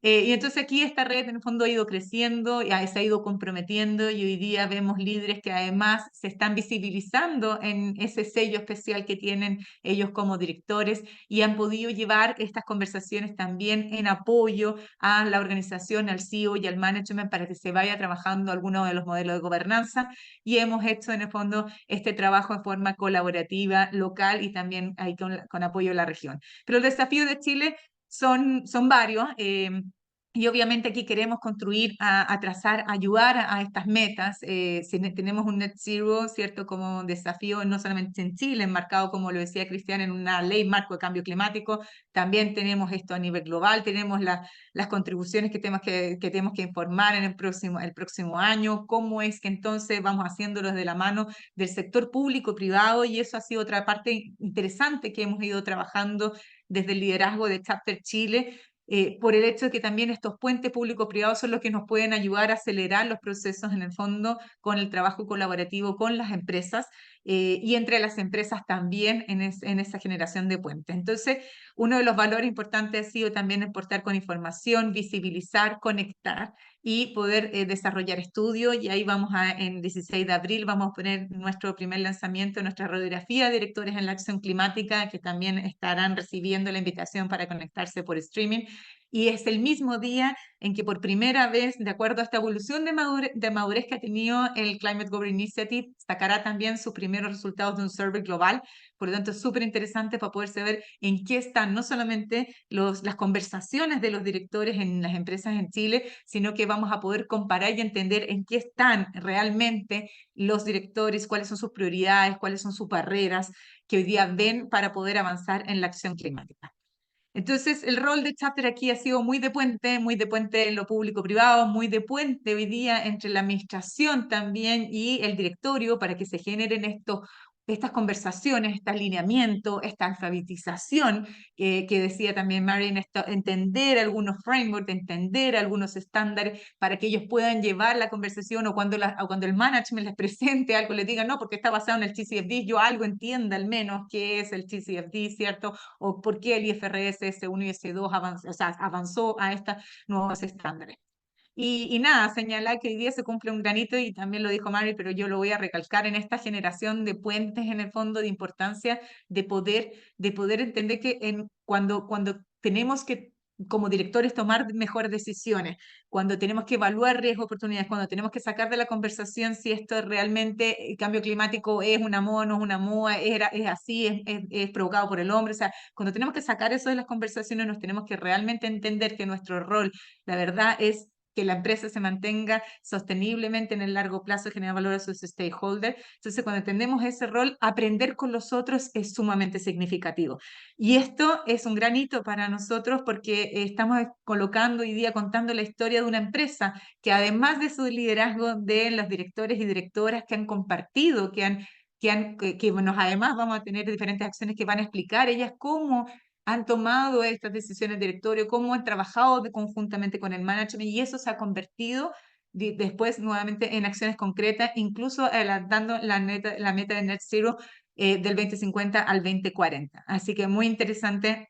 C: Y entonces aquí esta red en el fondo ha ido creciendo, y se ha ido comprometiendo, y hoy día vemos líderes que además se están visibilizando en ese sello especial que tienen ellos como directores, y han podido llevar estas conversaciones también en apoyo a la organización, al CEO y al management para que se vaya trabajando algunos de los modelos de gobernanza, y hemos hecho en el fondo este trabajo en forma colaborativa, local y también ahí con apoyo de la región. Pero el desafío de Chile son varios, y obviamente aquí queremos construir, a trazar, ayudar a estas metas. Si tenemos un net zero, ¿cierto? Como desafío no solamente en Chile, enmarcado, como lo decía Cristian, en una ley marco de cambio climático, también tenemos esto a nivel global, tenemos las contribuciones que tenemos que informar en el próximo año, cómo es que entonces vamos haciéndolo de la mano del sector público, privado, y eso ha sido otra parte interesante que hemos ido trabajando desde el liderazgo de Chapter Chile, por el hecho de que también estos puentes público-privados son los que nos pueden ayudar a acelerar los procesos en el fondo con el trabajo colaborativo con las empresas, y entre las empresas también en esa generación de puentes. Entonces, uno de los valores importantes ha sido también aportar con información, visibilizar, conectar y poder desarrollar estudios, y ahí en 16 de abril vamos a poner nuestro primer lanzamiento, nuestra radiografía de directores en la acción climática, que también estarán recibiendo la invitación para conectarse por streaming, y es el mismo día en que por primera vez, de acuerdo a esta evolución de madurez que ha tenido el Climate Governance Initiative, sacará también sus primeros resultados de un survey global. Por lo tanto, es súper interesante para poder saber en qué están no solamente las conversaciones de los directores en las empresas en Chile, sino que vamos a poder comparar y entender en qué están realmente los directores, cuáles son sus prioridades, cuáles son sus barreras que hoy día ven para poder avanzar en la acción climática. Entonces, el rol de Chapter aquí ha sido muy de puente en lo público-privado, muy de puente hoy día entre la administración también y el directorio, para que se generen estas conversaciones, este alineamiento, esta alfabetización, que decía también Marin, entender algunos frameworks, entender algunos estándares para que ellos puedan llevar la conversación, o cuando el management les presente algo, les diga, no, porque está basado en el TCFD, yo algo entienda al menos qué es el TCFD, ¿cierto? O por qué el IFRS S1 y S2 avanzó a estos nuevos estándares. Y nada, señalar que hoy día se cumple un granito, y también lo dijo Mari, pero yo lo voy a recalcar, en esta generación de puentes en el fondo, de importancia de poder entender que cuando tenemos que, como directores, tomar mejores decisiones, cuando tenemos que evaluar riesgos, oportunidades, cuando tenemos que sacar de la conversación si esto realmente, el cambio climático es una moda, no es una moda, es así, es provocado por el hombre, o sea, cuando tenemos que sacar eso de las conversaciones, nos tenemos que realmente entender que nuestro rol, la verdad, es que la empresa se mantenga sosteniblemente en el largo plazo, generar valor a sus stakeholders. Entonces, cuando entendemos ese rol, aprender con los otros es sumamente significativo. Y esto es un gran hito para nosotros, porque estamos colocando hoy día, contando la historia de una empresa que, además de su liderazgo de los directores y directoras que han compartido, bueno, además vamos a tener diferentes acciones que van a explicar ellas cómo han tomado estas decisiones de directorio, cómo han trabajado conjuntamente con el management, y eso se ha convertido después nuevamente en acciones concretas, incluso adelantando la meta de Net Zero del 2050 al 2040. Así que muy interesante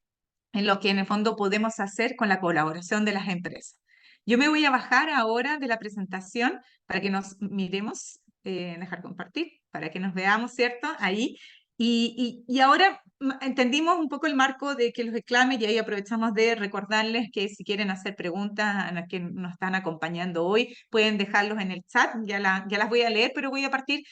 C: en lo que en el fondo podemos hacer con la colaboración de las empresas. Yo me voy a bajar ahora de la presentación para que nos miremos, dejar compartir, para que nos veamos, ¿cierto? Ahí. Y ahora entendimos un poco el marco de que los reclames, y ahí aprovechamos de recordarles que si quieren hacer preguntas a las que nos están acompañando hoy, pueden dejarlos en el chat, ya las voy a leer, pero voy a partir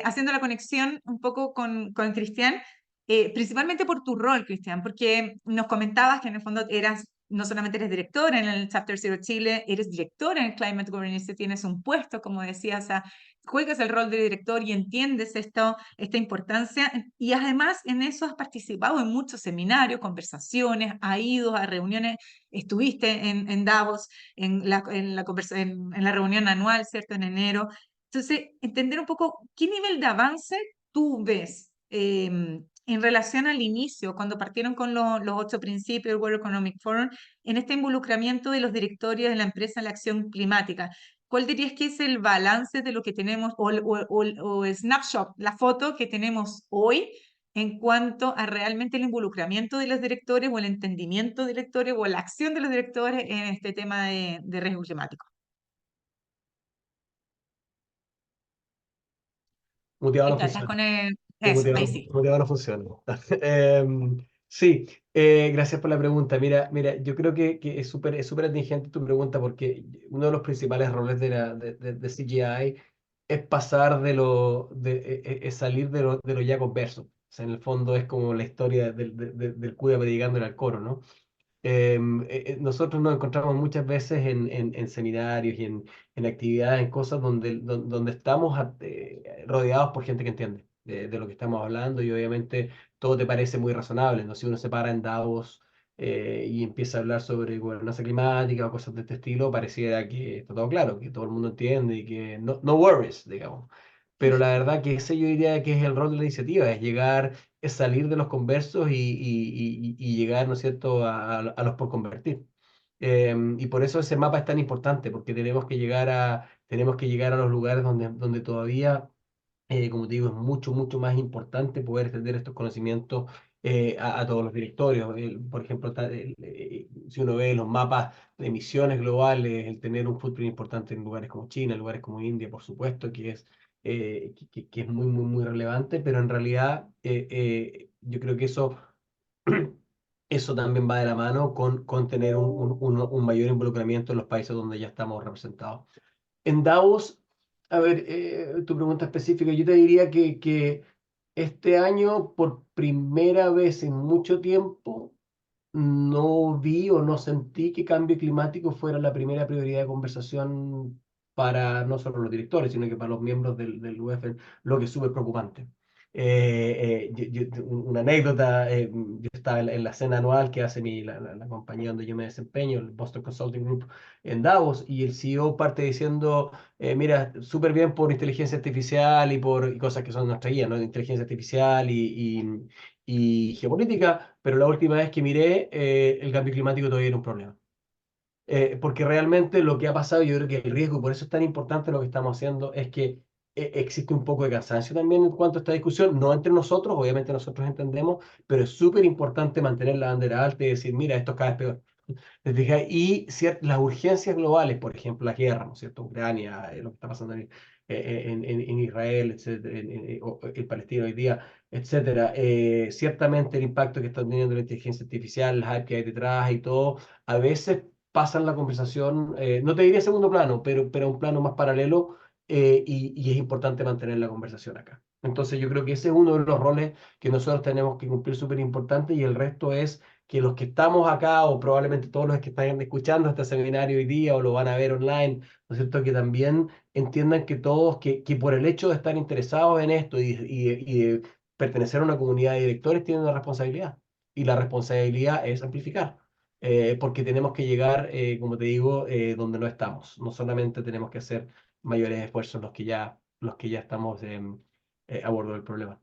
C: haciendo la conexión un poco con Cristian, principalmente por tu rol, Cristian, porque nos comentabas que en el fondo eras no solamente eres directora en el Chapter Zero Chile, eres directora en el Climate Governance, tienes un puesto, como decía, o sea, juegas el rol de director y entiendes esta importancia, y además en eso has participado en muchos seminarios, conversaciones, has ido a reuniones, estuviste en Davos, en la reunión anual, ¿cierto?, en enero. Entonces, entender un poco qué nivel de avance tú ves en relación al inicio, cuando partieron con los 8 principios del World Economic Forum, en este involucramiento de los directorios de la empresa en la acción climática. ¿Cuál dirías que es el balance de lo que tenemos, o el snapshot, la foto que tenemos hoy en cuanto a realmente el involucramiento de los directores o el entendimiento de directores o la acción de los directores en este tema de riesgo climático?
B: Muteado
C: Ahí
B: no
C: está, estás
B: funciona.
C: con el...
B: Sí,
C: Eso, ahí sí.
B: muteado no funciona. Sí, gracias por la pregunta. Mira, yo creo que es súper atingente tu pregunta porque uno de los principales roles de CGI es pasar es salir de lo ya converso. O sea, en el fondo es como la historia del cura predicándole al coro, ¿no? Nosotros nos encontramos muchas veces en seminarios y en actividades, en cosas donde estamos rodeados por gente que entiende de lo que estamos hablando y obviamente todo te parece muy razonable, ¿no? Si uno se para en Davos y empieza a hablar sobre gobernanza climática o cosas de este estilo, pareciera que está todo claro, que todo el mundo entiende y que no, no worries, digamos. Pero la verdad que ese yo diría que es el rol de la iniciativa, es llegar, es salir de los conversos y llegar, ¿no es cierto?, a los por convertir. Y por eso ese mapa es tan importante, porque tenemos que llegar a los lugares donde todavía, como te digo, es mucho, mucho más importante poder extender estos conocimientos a todos los directorios. Por ejemplo, si uno ve los mapas de emisiones globales, el tener un footprint importante en lugares como China, en lugares como India, por supuesto, que es muy, muy, muy relevante, pero en realidad yo creo que eso también va de la mano con tener un mayor involucramiento en los países donde ya estamos representados. En Davos, a ver, tu pregunta específica, yo te diría que este año, por primera vez en mucho tiempo, no vi o no sentí que cambio climático fuera la primera prioridad de conversación para no solo los directores, sino que para los miembros del UEF, lo que es súper preocupante. Una anécdota, yo estaba en la cena anual que hace la compañía donde yo me desempeño, el Boston Consulting Group, en Davos, y el CEO parte diciendo, mira, súper bien por inteligencia artificial y cosas que son nuestra guía, ¿no? Inteligencia artificial y geopolítica, pero la última vez que miré, el cambio climático todavía era un problema. Porque realmente lo que ha pasado, yo creo que el riesgo, y por eso es tan importante lo que estamos haciendo, es que existe un poco de cansancio también en cuanto a esta discusión, no entre nosotros, obviamente nosotros entendemos, pero es súper importante mantener la bandera alta y decir, mira, esto es cada vez peor. ¿Te fijas? Y las urgencias globales, por ejemplo, la guerra, ¿no es cierto? Ucrania, lo que está pasando en Israel, etcétera, en Palestina hoy día, etcétera. Ciertamente el impacto que está teniendo la inteligencia artificial, el hype que hay detrás y todo, a veces pasan la conversación, no te diría segundo plano, pero un plano más paralelo, y es importante mantener la conversación acá. Entonces yo creo que ese es uno de los roles que nosotros tenemos que cumplir súper importante y el resto es que los que estamos acá, o probablemente todos los que están escuchando este seminario hoy día o lo van a ver online, ¿no es cierto?, que también entiendan que todos, que por el hecho de estar interesados en esto y de pertenecer a una comunidad de directores, tienen una responsabilidad. Y la responsabilidad es amplificar, porque tenemos que llegar, como te digo, donde no estamos. No solamente tenemos que hacer mayores esfuerzos los que ya estamos a bordo del problema.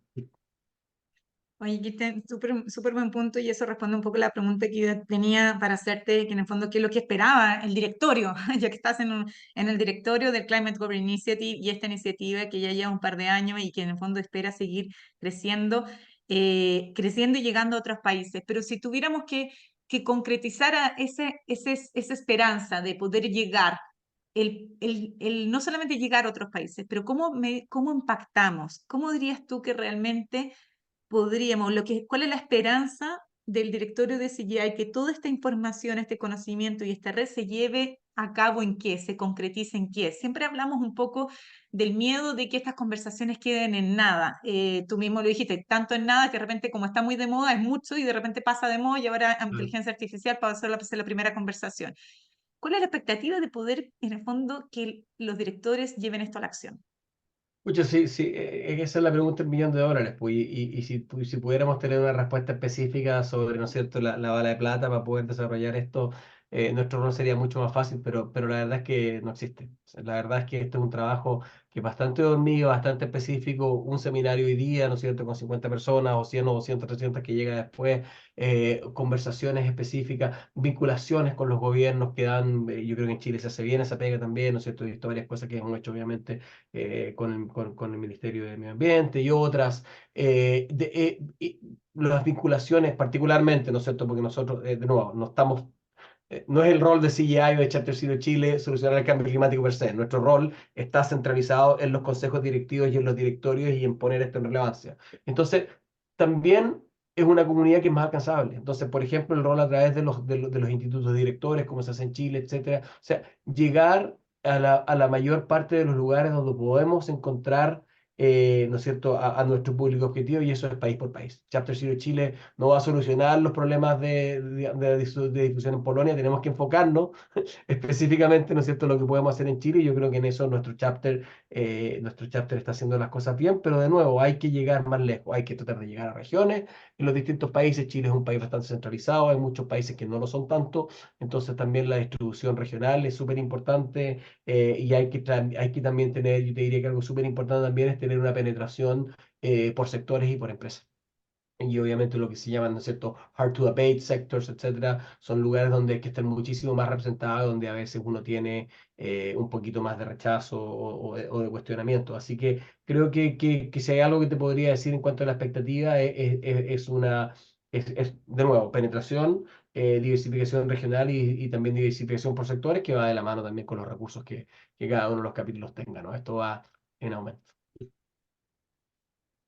C: Oye, súper súper buen punto, y eso responde un poco a la pregunta que yo tenía para hacerte, que en el fondo, ¿qué es lo que esperaba el directorio? Ya que estás en el directorio del Climate Governance Initiative, y esta iniciativa que ya lleva un par de años y que en el fondo espera seguir creciendo, creciendo y llegando a otros países. Pero si tuviéramos que concretizar esa esperanza de poder llegar, no solamente llegar a otros países, pero cómo impactamos, ¿cómo dirías tú que realmente podríamos, cuál es la esperanza del directorio de CGI que toda esta información, este conocimiento y esta red se lleve a cabo en qué, se concretice en qué? Siempre hablamos un poco del miedo de que estas conversaciones queden en nada. Tú mismo lo dijiste, tanto en nada que de repente como está muy de moda es mucho y de repente pasa de moda y ahora
B: Mm.
C: inteligencia artificial para hacer la primera conversación. ¿Cuál es la expectativa de poder, en el fondo, que los directores lleven esto a la acción?
B: Pucha, sí, sí, esa es la pregunta del millón de dólares, pues, y si pudiéramos tener una respuesta específica sobre, ¿no es cierto?, la bala de plata para poder desarrollar esto, nuestro rol sería mucho más fácil, pero la verdad es que no existe. O sea, la verdad es que este es un trabajo que es bastante dormido, bastante específico, un seminario hoy día, ¿no es cierto?, con 50 personas, o 100 o 200, 300 que llega después, conversaciones específicas, vinculaciones con los gobiernos que dan, yo creo que en Chile se hace bien esa pega también, ¿no es cierto?, he visto varias cosas que hemos hecho, obviamente con el Ministerio de Medio Ambiente y otras, y las vinculaciones particularmente, ¿no es cierto? Porque nosotros, de nuevo, no estamos, no es el rol de CGI o de Chapter Zero Chile solucionar el cambio climático per se. Nuestro rol está centralizado en los consejos directivos y en los directorios y en poner esto en relevancia. Entonces, también es una comunidad que es más alcanzable. Entonces, por ejemplo, el rol a través de los institutos directores, como se hace en Chile, etcétera. O sea, llegar a la mayor parte de los lugares donde podemos encontrar, ¿no es cierto?, a nuestro público objetivo, y eso es país por país. Chapter Zero Chile no va a solucionar los problemas de difusión en Polonia, tenemos que enfocarnos específicamente, ¿no es cierto?, lo que podemos hacer en Chile, y yo creo que en eso nuestro chapter está haciendo las cosas bien, pero de nuevo, hay que llegar más lejos, hay que tratar de llegar a regiones, en los distintos países. Chile es un país bastante centralizado, hay muchos países que no lo son tanto, entonces también la distribución regional es súper importante, y hay que también tener, yo te diría que algo súper importante también es tener una penetración por sectores y por empresas. Y obviamente lo que se llaman, ¿no es cierto?, hard to abate sectors, etcétera, son lugares donde hay que estar muchísimo más representados, donde a veces uno tiene un poquito más de rechazo o de cuestionamiento. Así que creo que si hay algo que te podría decir en cuanto a la expectativa, de nuevo, penetración, diversificación regional y también diversificación por sectores, que va de la mano también con los recursos que cada uno de los capítulos tenga, ¿no? Esto va en aumento.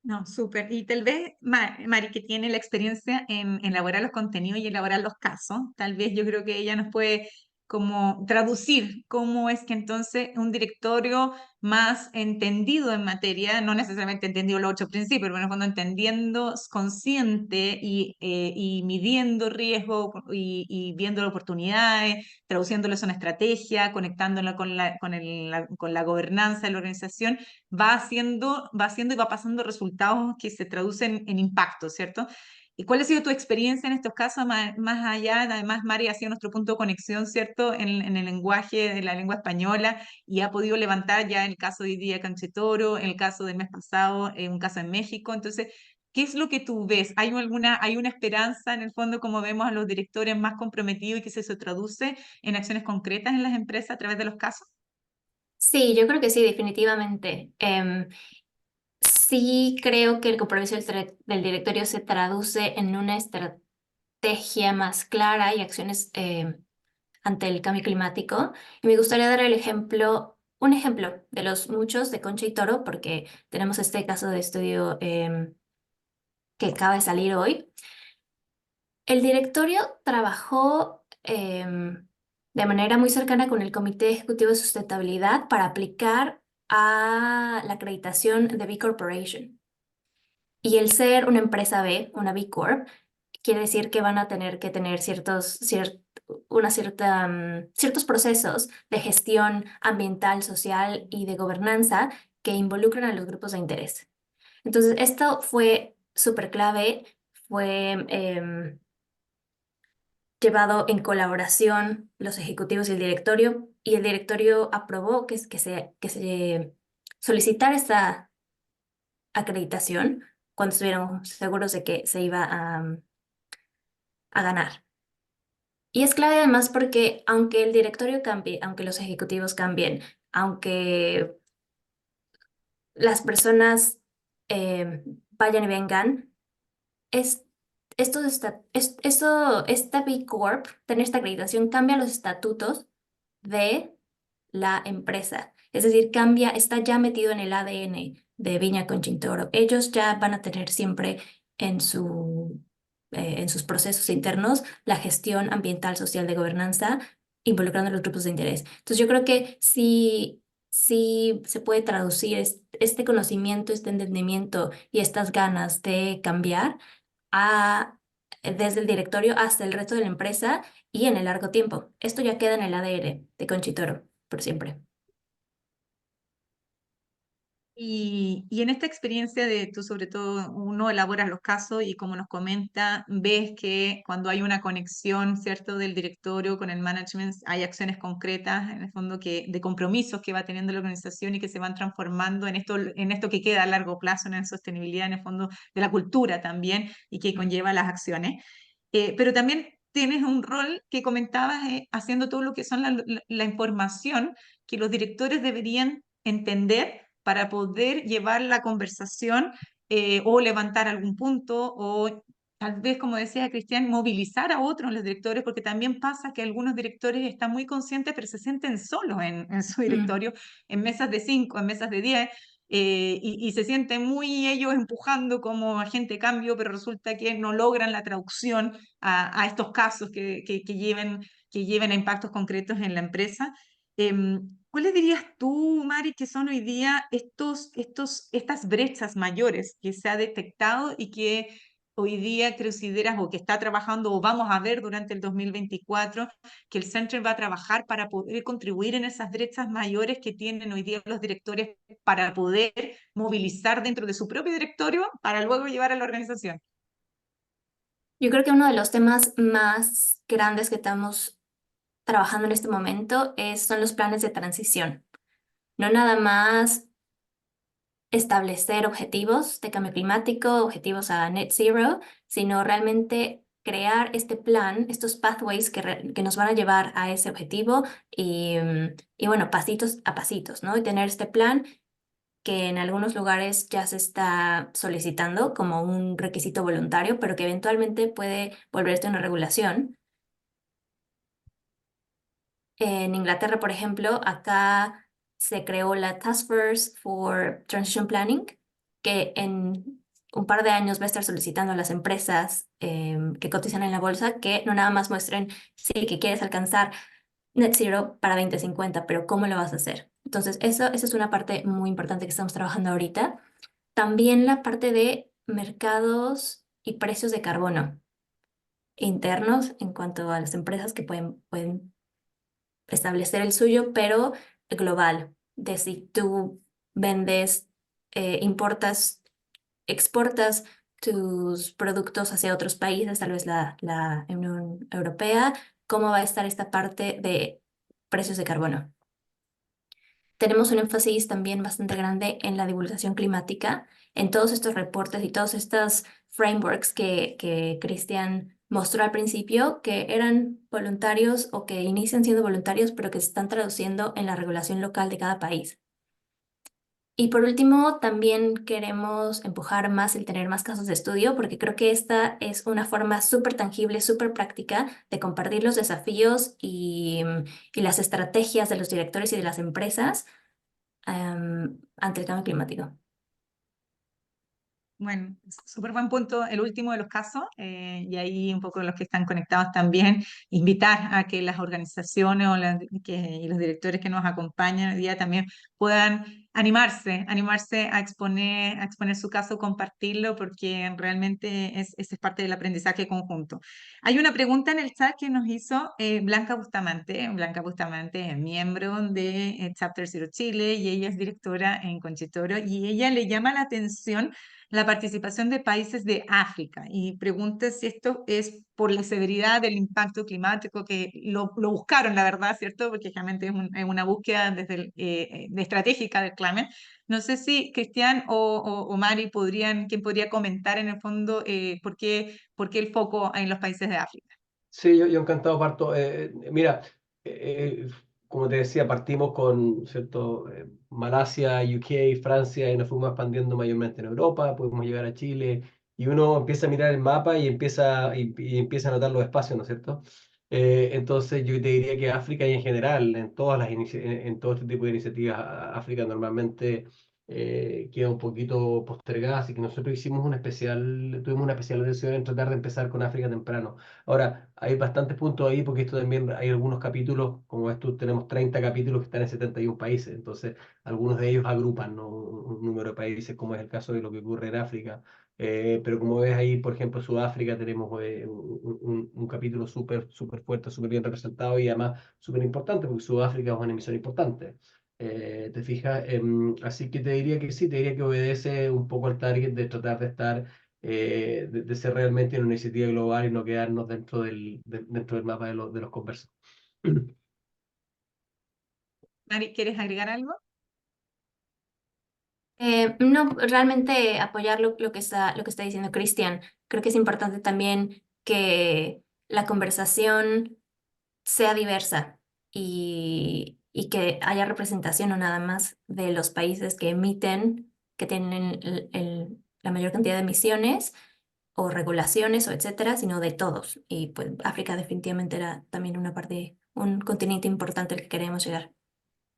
C: No, súper. Y tal vez Mari, que tiene la experiencia en elaborar los contenidos y elaborar los casos, tal vez yo creo que ella nos puede como traducir cómo es que entonces un directorio más entendido en materia, no necesariamente entendido los 8 principios, pero en el fondo entendiendo, consciente y midiendo riesgo y viendo oportunidades, traduciéndolo a una estrategia, conectándolo con la gobernanza de la organización, va haciendo y va pasando resultados que se traducen en impacto, ¿cierto? ¿Y cuál ha sido tu experiencia en estos casos, más allá? Además, Mari ha sido nuestro punto de conexión, ¿cierto?, en el lenguaje de la lengua española, y ha podido levantar ya en el caso de hoy día Canchetoro, en el caso del mes pasado, un caso en México. Entonces, ¿qué es lo que tú ves? ¿Hay una esperanza en el fondo, como vemos a los directores más comprometidos y que se traduce en acciones concretas en las empresas a través de los casos?
A: Sí, yo creo que sí, definitivamente. Sí creo que el compromiso del directorio se traduce en una estrategia más clara y acciones ante el cambio climático. Y me gustaría dar un ejemplo de los muchos de Concha y Toro, porque tenemos este caso de estudio que acaba de salir hoy. El directorio trabajó de manera muy cercana con el Comité Ejecutivo de Sustentabilidad para aplicar a la acreditación de B Corporation. Y el ser una empresa B, una B Corp, quiere decir que van a tener que tener ciertos procesos de gestión ambiental, social y de gobernanza que involucran a los grupos de interés. Entonces, esto fue súper clave, fue llevado en colaboración los ejecutivos y el directorio aprobó que se solicitara esta acreditación cuando estuviéramos seguros de que se iba a ganar. Y es clave además porque aunque el directorio cambie, aunque los ejecutivos cambien, aunque las personas vayan y vengan, es, esta B Corp, tener esta acreditación, cambia los estatutos de la empresa. Es decir, está ya metido en el ADN de Viña Conchintoro. Ellos ya van a tener siempre en en sus procesos internos la gestión ambiental, social, de gobernanza, involucrando a los grupos de interés. Entonces yo creo que sí se puede traducir este conocimiento, este entendimiento y estas ganas de cambiar a, desde el directorio hasta el resto de la empresa y en el largo tiempo. Esto ya queda en el ADN de Conchitoro por siempre.
C: Y en esta experiencia de tú, sobre todo, uno elaboras los casos y como nos comenta, ves que cuando hay una conexión, ¿cierto?, del directorio con el management, hay acciones concretas, en el fondo, de compromisos que va teniendo la organización y que se van transformando en esto que queda a largo plazo, en la sostenibilidad, en el fondo, de la cultura también y que conlleva las acciones. Pero también tienes un rol que comentabas haciendo todo lo que son la información que los directores deberían entender para poder llevar la conversación o levantar algún punto o tal vez, como decía Cristian, movilizar a otros los directores, porque también pasa que algunos directores están muy conscientes, pero se sienten solos en su
A: Mm.
C: directorio, en mesas de 5, en mesas de 10, y se sienten muy ellos empujando como agente de cambio, pero resulta que no logran la traducción a estos casos que lleven a impactos concretos en la empresa. ¿Cuáles dirías tú, Mari, que son hoy día estas brechas mayores que se ha detectado y que hoy día consideras o que está trabajando o vamos a ver durante el 2024 que el Center va a trabajar para poder contribuir en esas brechas mayores que tienen hoy día los directores para poder movilizar dentro de su propio directorio para luego llevar a la organización?
A: Yo creo que uno de los temas más grandes que estamos trabajando en este momento son los planes de transición. No nada más establecer objetivos de cambio climático, objetivos a net zero, sino realmente crear este plan, estos pathways que nos van a llevar a ese objetivo y bueno, pasitos a pasitos, ¿no? Y tener este plan que en algunos lugares ya se está solicitando como un requisito voluntario, pero que eventualmente puede volverse una regulación. En Inglaterra, por ejemplo, acá se creó la Task Force for Transition Planning, que en un par de años va a estar solicitando a las empresas que cotizan en la bolsa que no nada más muestren, sí, que quieres alcanzar net zero para 2050, pero ¿cómo lo vas a hacer? Entonces, eso es una parte muy importante que estamos trabajando ahorita. También la parte de mercados y precios de carbono internos en cuanto a las empresas que pueden establecer el suyo, pero global, de si tú vendes, importas, exportas tus productos hacia otros países, tal vez la Unión Europea, ¿cómo va a estar esta parte de precios de carbono? Tenemos un énfasis también bastante grande en la divulgación climática, en todos estos reportes y todos estos frameworks que Cristian mostró al principio, que eran voluntarios o que inician siendo voluntarios, pero que se están traduciendo en la regulación local de cada país. Y por último, también queremos empujar más el tener más casos de estudio, porque creo que esta es una forma súper tangible, súper práctica de compartir los desafíos y las estrategias de los directores y de las empresas ante el cambio climático.
C: Bueno, súper buen punto el último de los casos, y ahí un poco los que están conectados también, invitar a que las organizaciones y los directores que nos acompañan hoy día también puedan animarse a exponer su caso, compartirlo, porque realmente ese es parte del aprendizaje conjunto. Hay una pregunta en el chat que nos hizo Blanca Bustamante. Blanca Bustamante es miembro de Chapter Zero Chile y ella es directora en Conchitoro y ella le llama la atención la participación de países de África y pregunta si esto es por la severidad del impacto climático, que lo buscaron, la verdad, ¿cierto? Porque realmente es una búsqueda de estratégica del climate. No sé si Cristian o Mari ¿quién podría comentar en el fondo por qué el foco en los países de África?
B: Sí, yo encantado parto. Mira, como te decía, partimos con, ¿cierto? Malasia, UK, Francia, y nos fuimos expandiendo mayormente en Europa, pudimos llegar a Chile, y uno empieza a mirar el mapa y empieza a notar los espacios, ¿no es cierto? Entonces yo te diría que África y en general, en todo este tipo de iniciativas, África normalmente queda un poquito postergada, así que nosotros tuvimos una especial atención en tratar de empezar con África temprano. Ahora, hay bastantes puntos ahí, porque esto también hay algunos capítulos, como ves tú, tenemos 30 capítulos que están en 71 países, entonces algunos de ellos agrupan, ¿no? Un número de países, como es el caso de lo que ocurre en África. Pero como ves ahí, por ejemplo, Sudáfrica, tenemos un capítulo súper fuerte, súper bien representado y además súper importante, porque Sudáfrica es una emisión importante. ¿Te fijas? Así que te diría que sí, te diría que obedece un poco al target de tratar de estar, de ser realmente una iniciativa global y no quedarnos dentro del mapa de los conversos.
C: Mari, ¿quieres agregar algo?
A: No, realmente apoyar lo que está diciendo Cristian. Creo que es importante también que la conversación sea diversa y que haya representación no nada más de los países que emiten, que tienen la mayor cantidad de emisiones o regulaciones o etcétera, sino de todos. Y pues África definitivamente era también una parte, un continente importante al que queremos llegar.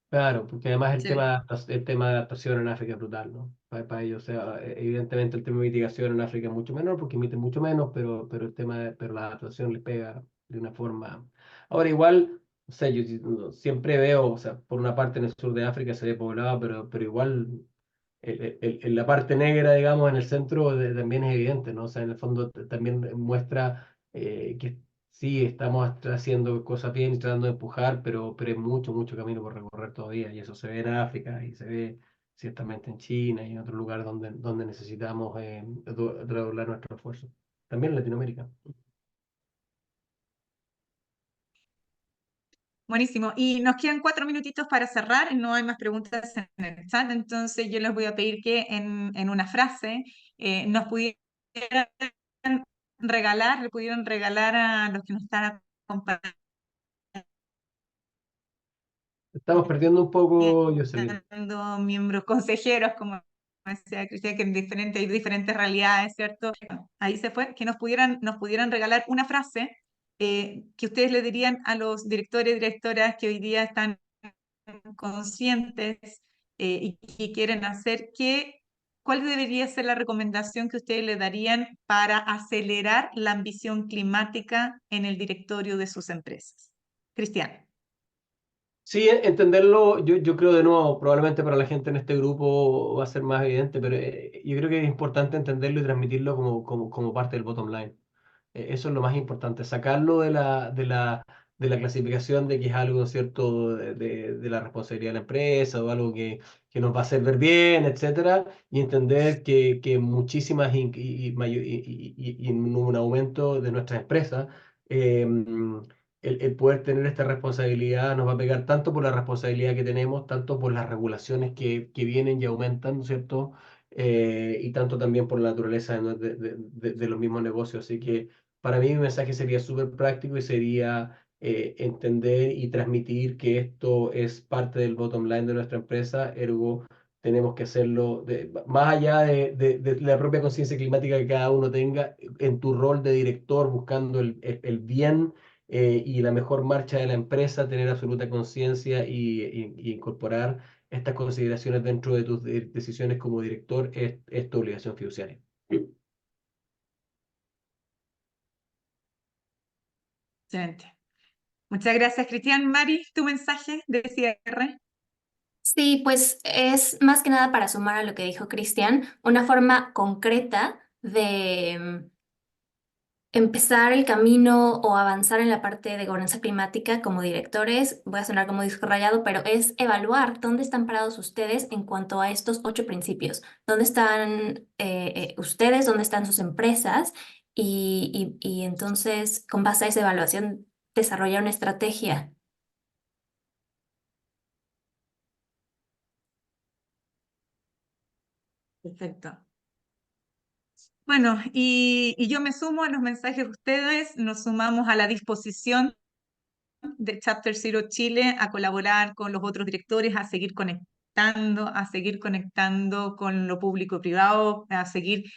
B: Claro, porque además
C: Excelente.
B: el tema de adaptación en África es brutal, ¿no? Para ellos, o sea, evidentemente el tema de mitigación en África es mucho menor porque emiten mucho menos, pero la adaptación les pega de una forma. Ahora igual, o sea, no, siempre veo, o sea, por una parte en el sur de África se ve poblado, pero igual en la parte negra, digamos, en el centro también es evidente, ¿no? O sea, en el fondo también muestra que sí, estamos haciendo cosas bien y tratando de empujar, pero hay mucho camino por recorrer todavía. Y eso se ve en África y se ve ciertamente en China y en otros lugares donde necesitamos redoblar nuestro esfuerzo. También en Latinoamérica.
C: Buenísimo. Y nos quedan 4 minutitos para cerrar. No hay más preguntas en el chat, entonces yo les voy a pedir que en una frase nos pudieran le pudieran regalar a los que nos están acompañando
B: Estamos perdiendo un poco, Jocelyn.
C: miembros consejeros, como decía Cristian, que hay diferentes realidades, ¿cierto? Ahí se fue, que nos pudieran regalar una frase que ustedes le dirían a los directores y directoras que hoy día están conscientes y que quieren hacer, ¿cuál debería ser la recomendación que ustedes le darían para acelerar la ambición climática en el directorio de sus empresas? Cristian.
B: Sí, entenderlo, yo creo de nuevo, probablemente para la gente en este grupo va a ser más evidente, pero yo creo que es importante entenderlo y transmitirlo como parte del bottom line. Eso es lo más importante, sacarlo de la clasificación de que es algo, ¿cierto?, de la responsabilidad de la empresa o algo que nos va a hacer ver bien, etcétera, y entender que muchísimas y en un aumento de nuestras empresas, el poder tener esta responsabilidad nos va a pegar tanto por la responsabilidad que tenemos, tanto por las regulaciones que vienen y aumentan, ¿no es cierto? Y tanto también por la naturaleza de los mismos negocios. Así que para mí mi mensaje sería súper práctico y sería entender y transmitir que esto es parte del bottom line de nuestra empresa, ergo tenemos que hacerlo más allá de la propia conciencia climática que cada uno tenga en tu rol de director, buscando el bien y la mejor marcha de la empresa, tener absoluta conciencia y incorporar estas consideraciones dentro de tus decisiones como director es tu obligación fiduciaria.
C: Excelente. Muchas gracias, Cristian. Mari, tu mensaje de cierre.
A: Sí, pues es más que nada para sumar a lo que dijo Cristian, una forma concreta de empezar el camino o avanzar en la parte de gobernanza climática como directores. Voy a sonar como disco rayado, pero es evaluar dónde están parados ustedes en cuanto a estos 8 principios. ¿Dónde están ustedes? ¿Dónde están sus empresas? Y entonces, con base a esa evaluación, desarrollar una estrategia.
C: Perfecto. Bueno, y yo me sumo a los mensajes de ustedes, nos sumamos a la disposición de Chapter Zero Chile a colaborar con los otros directores, a seguir conectando con lo público y privado, a seguir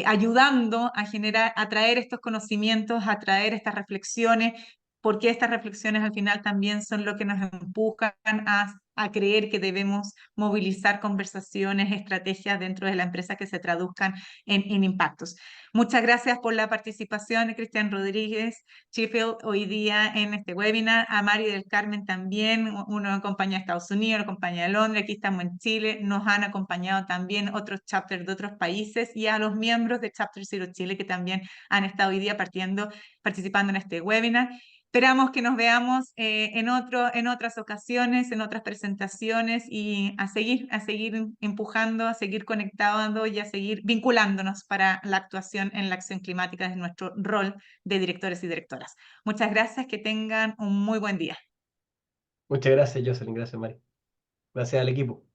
C: ayudando a traer estos conocimientos, a traer estas reflexiones porque estas reflexiones al final también son lo que nos empujan a creer que debemos movilizar conversaciones, estrategias dentro de la empresa que se traduzcan en impactos. Muchas gracias por la participación, Cristian Rodríguez, Sheffield, hoy día en este webinar, a Mari del Carmen también, uno acompaña a Estados Unidos, una acompaña a Londres, aquí estamos en Chile, nos han acompañado también otros chapters de otros países y a los miembros de Chapter Zero Chile que también han estado hoy día participando en este webinar. Esperamos que nos veamos en otras ocasiones, en otras presentaciones y a seguir empujando, a seguir conectando y a seguir vinculándonos para la actuación en la acción climática desde nuestro rol de directores y directoras. Muchas gracias, que tengan un muy buen día.
B: Muchas gracias, Jocelyn. Gracias, Mari. Gracias al equipo.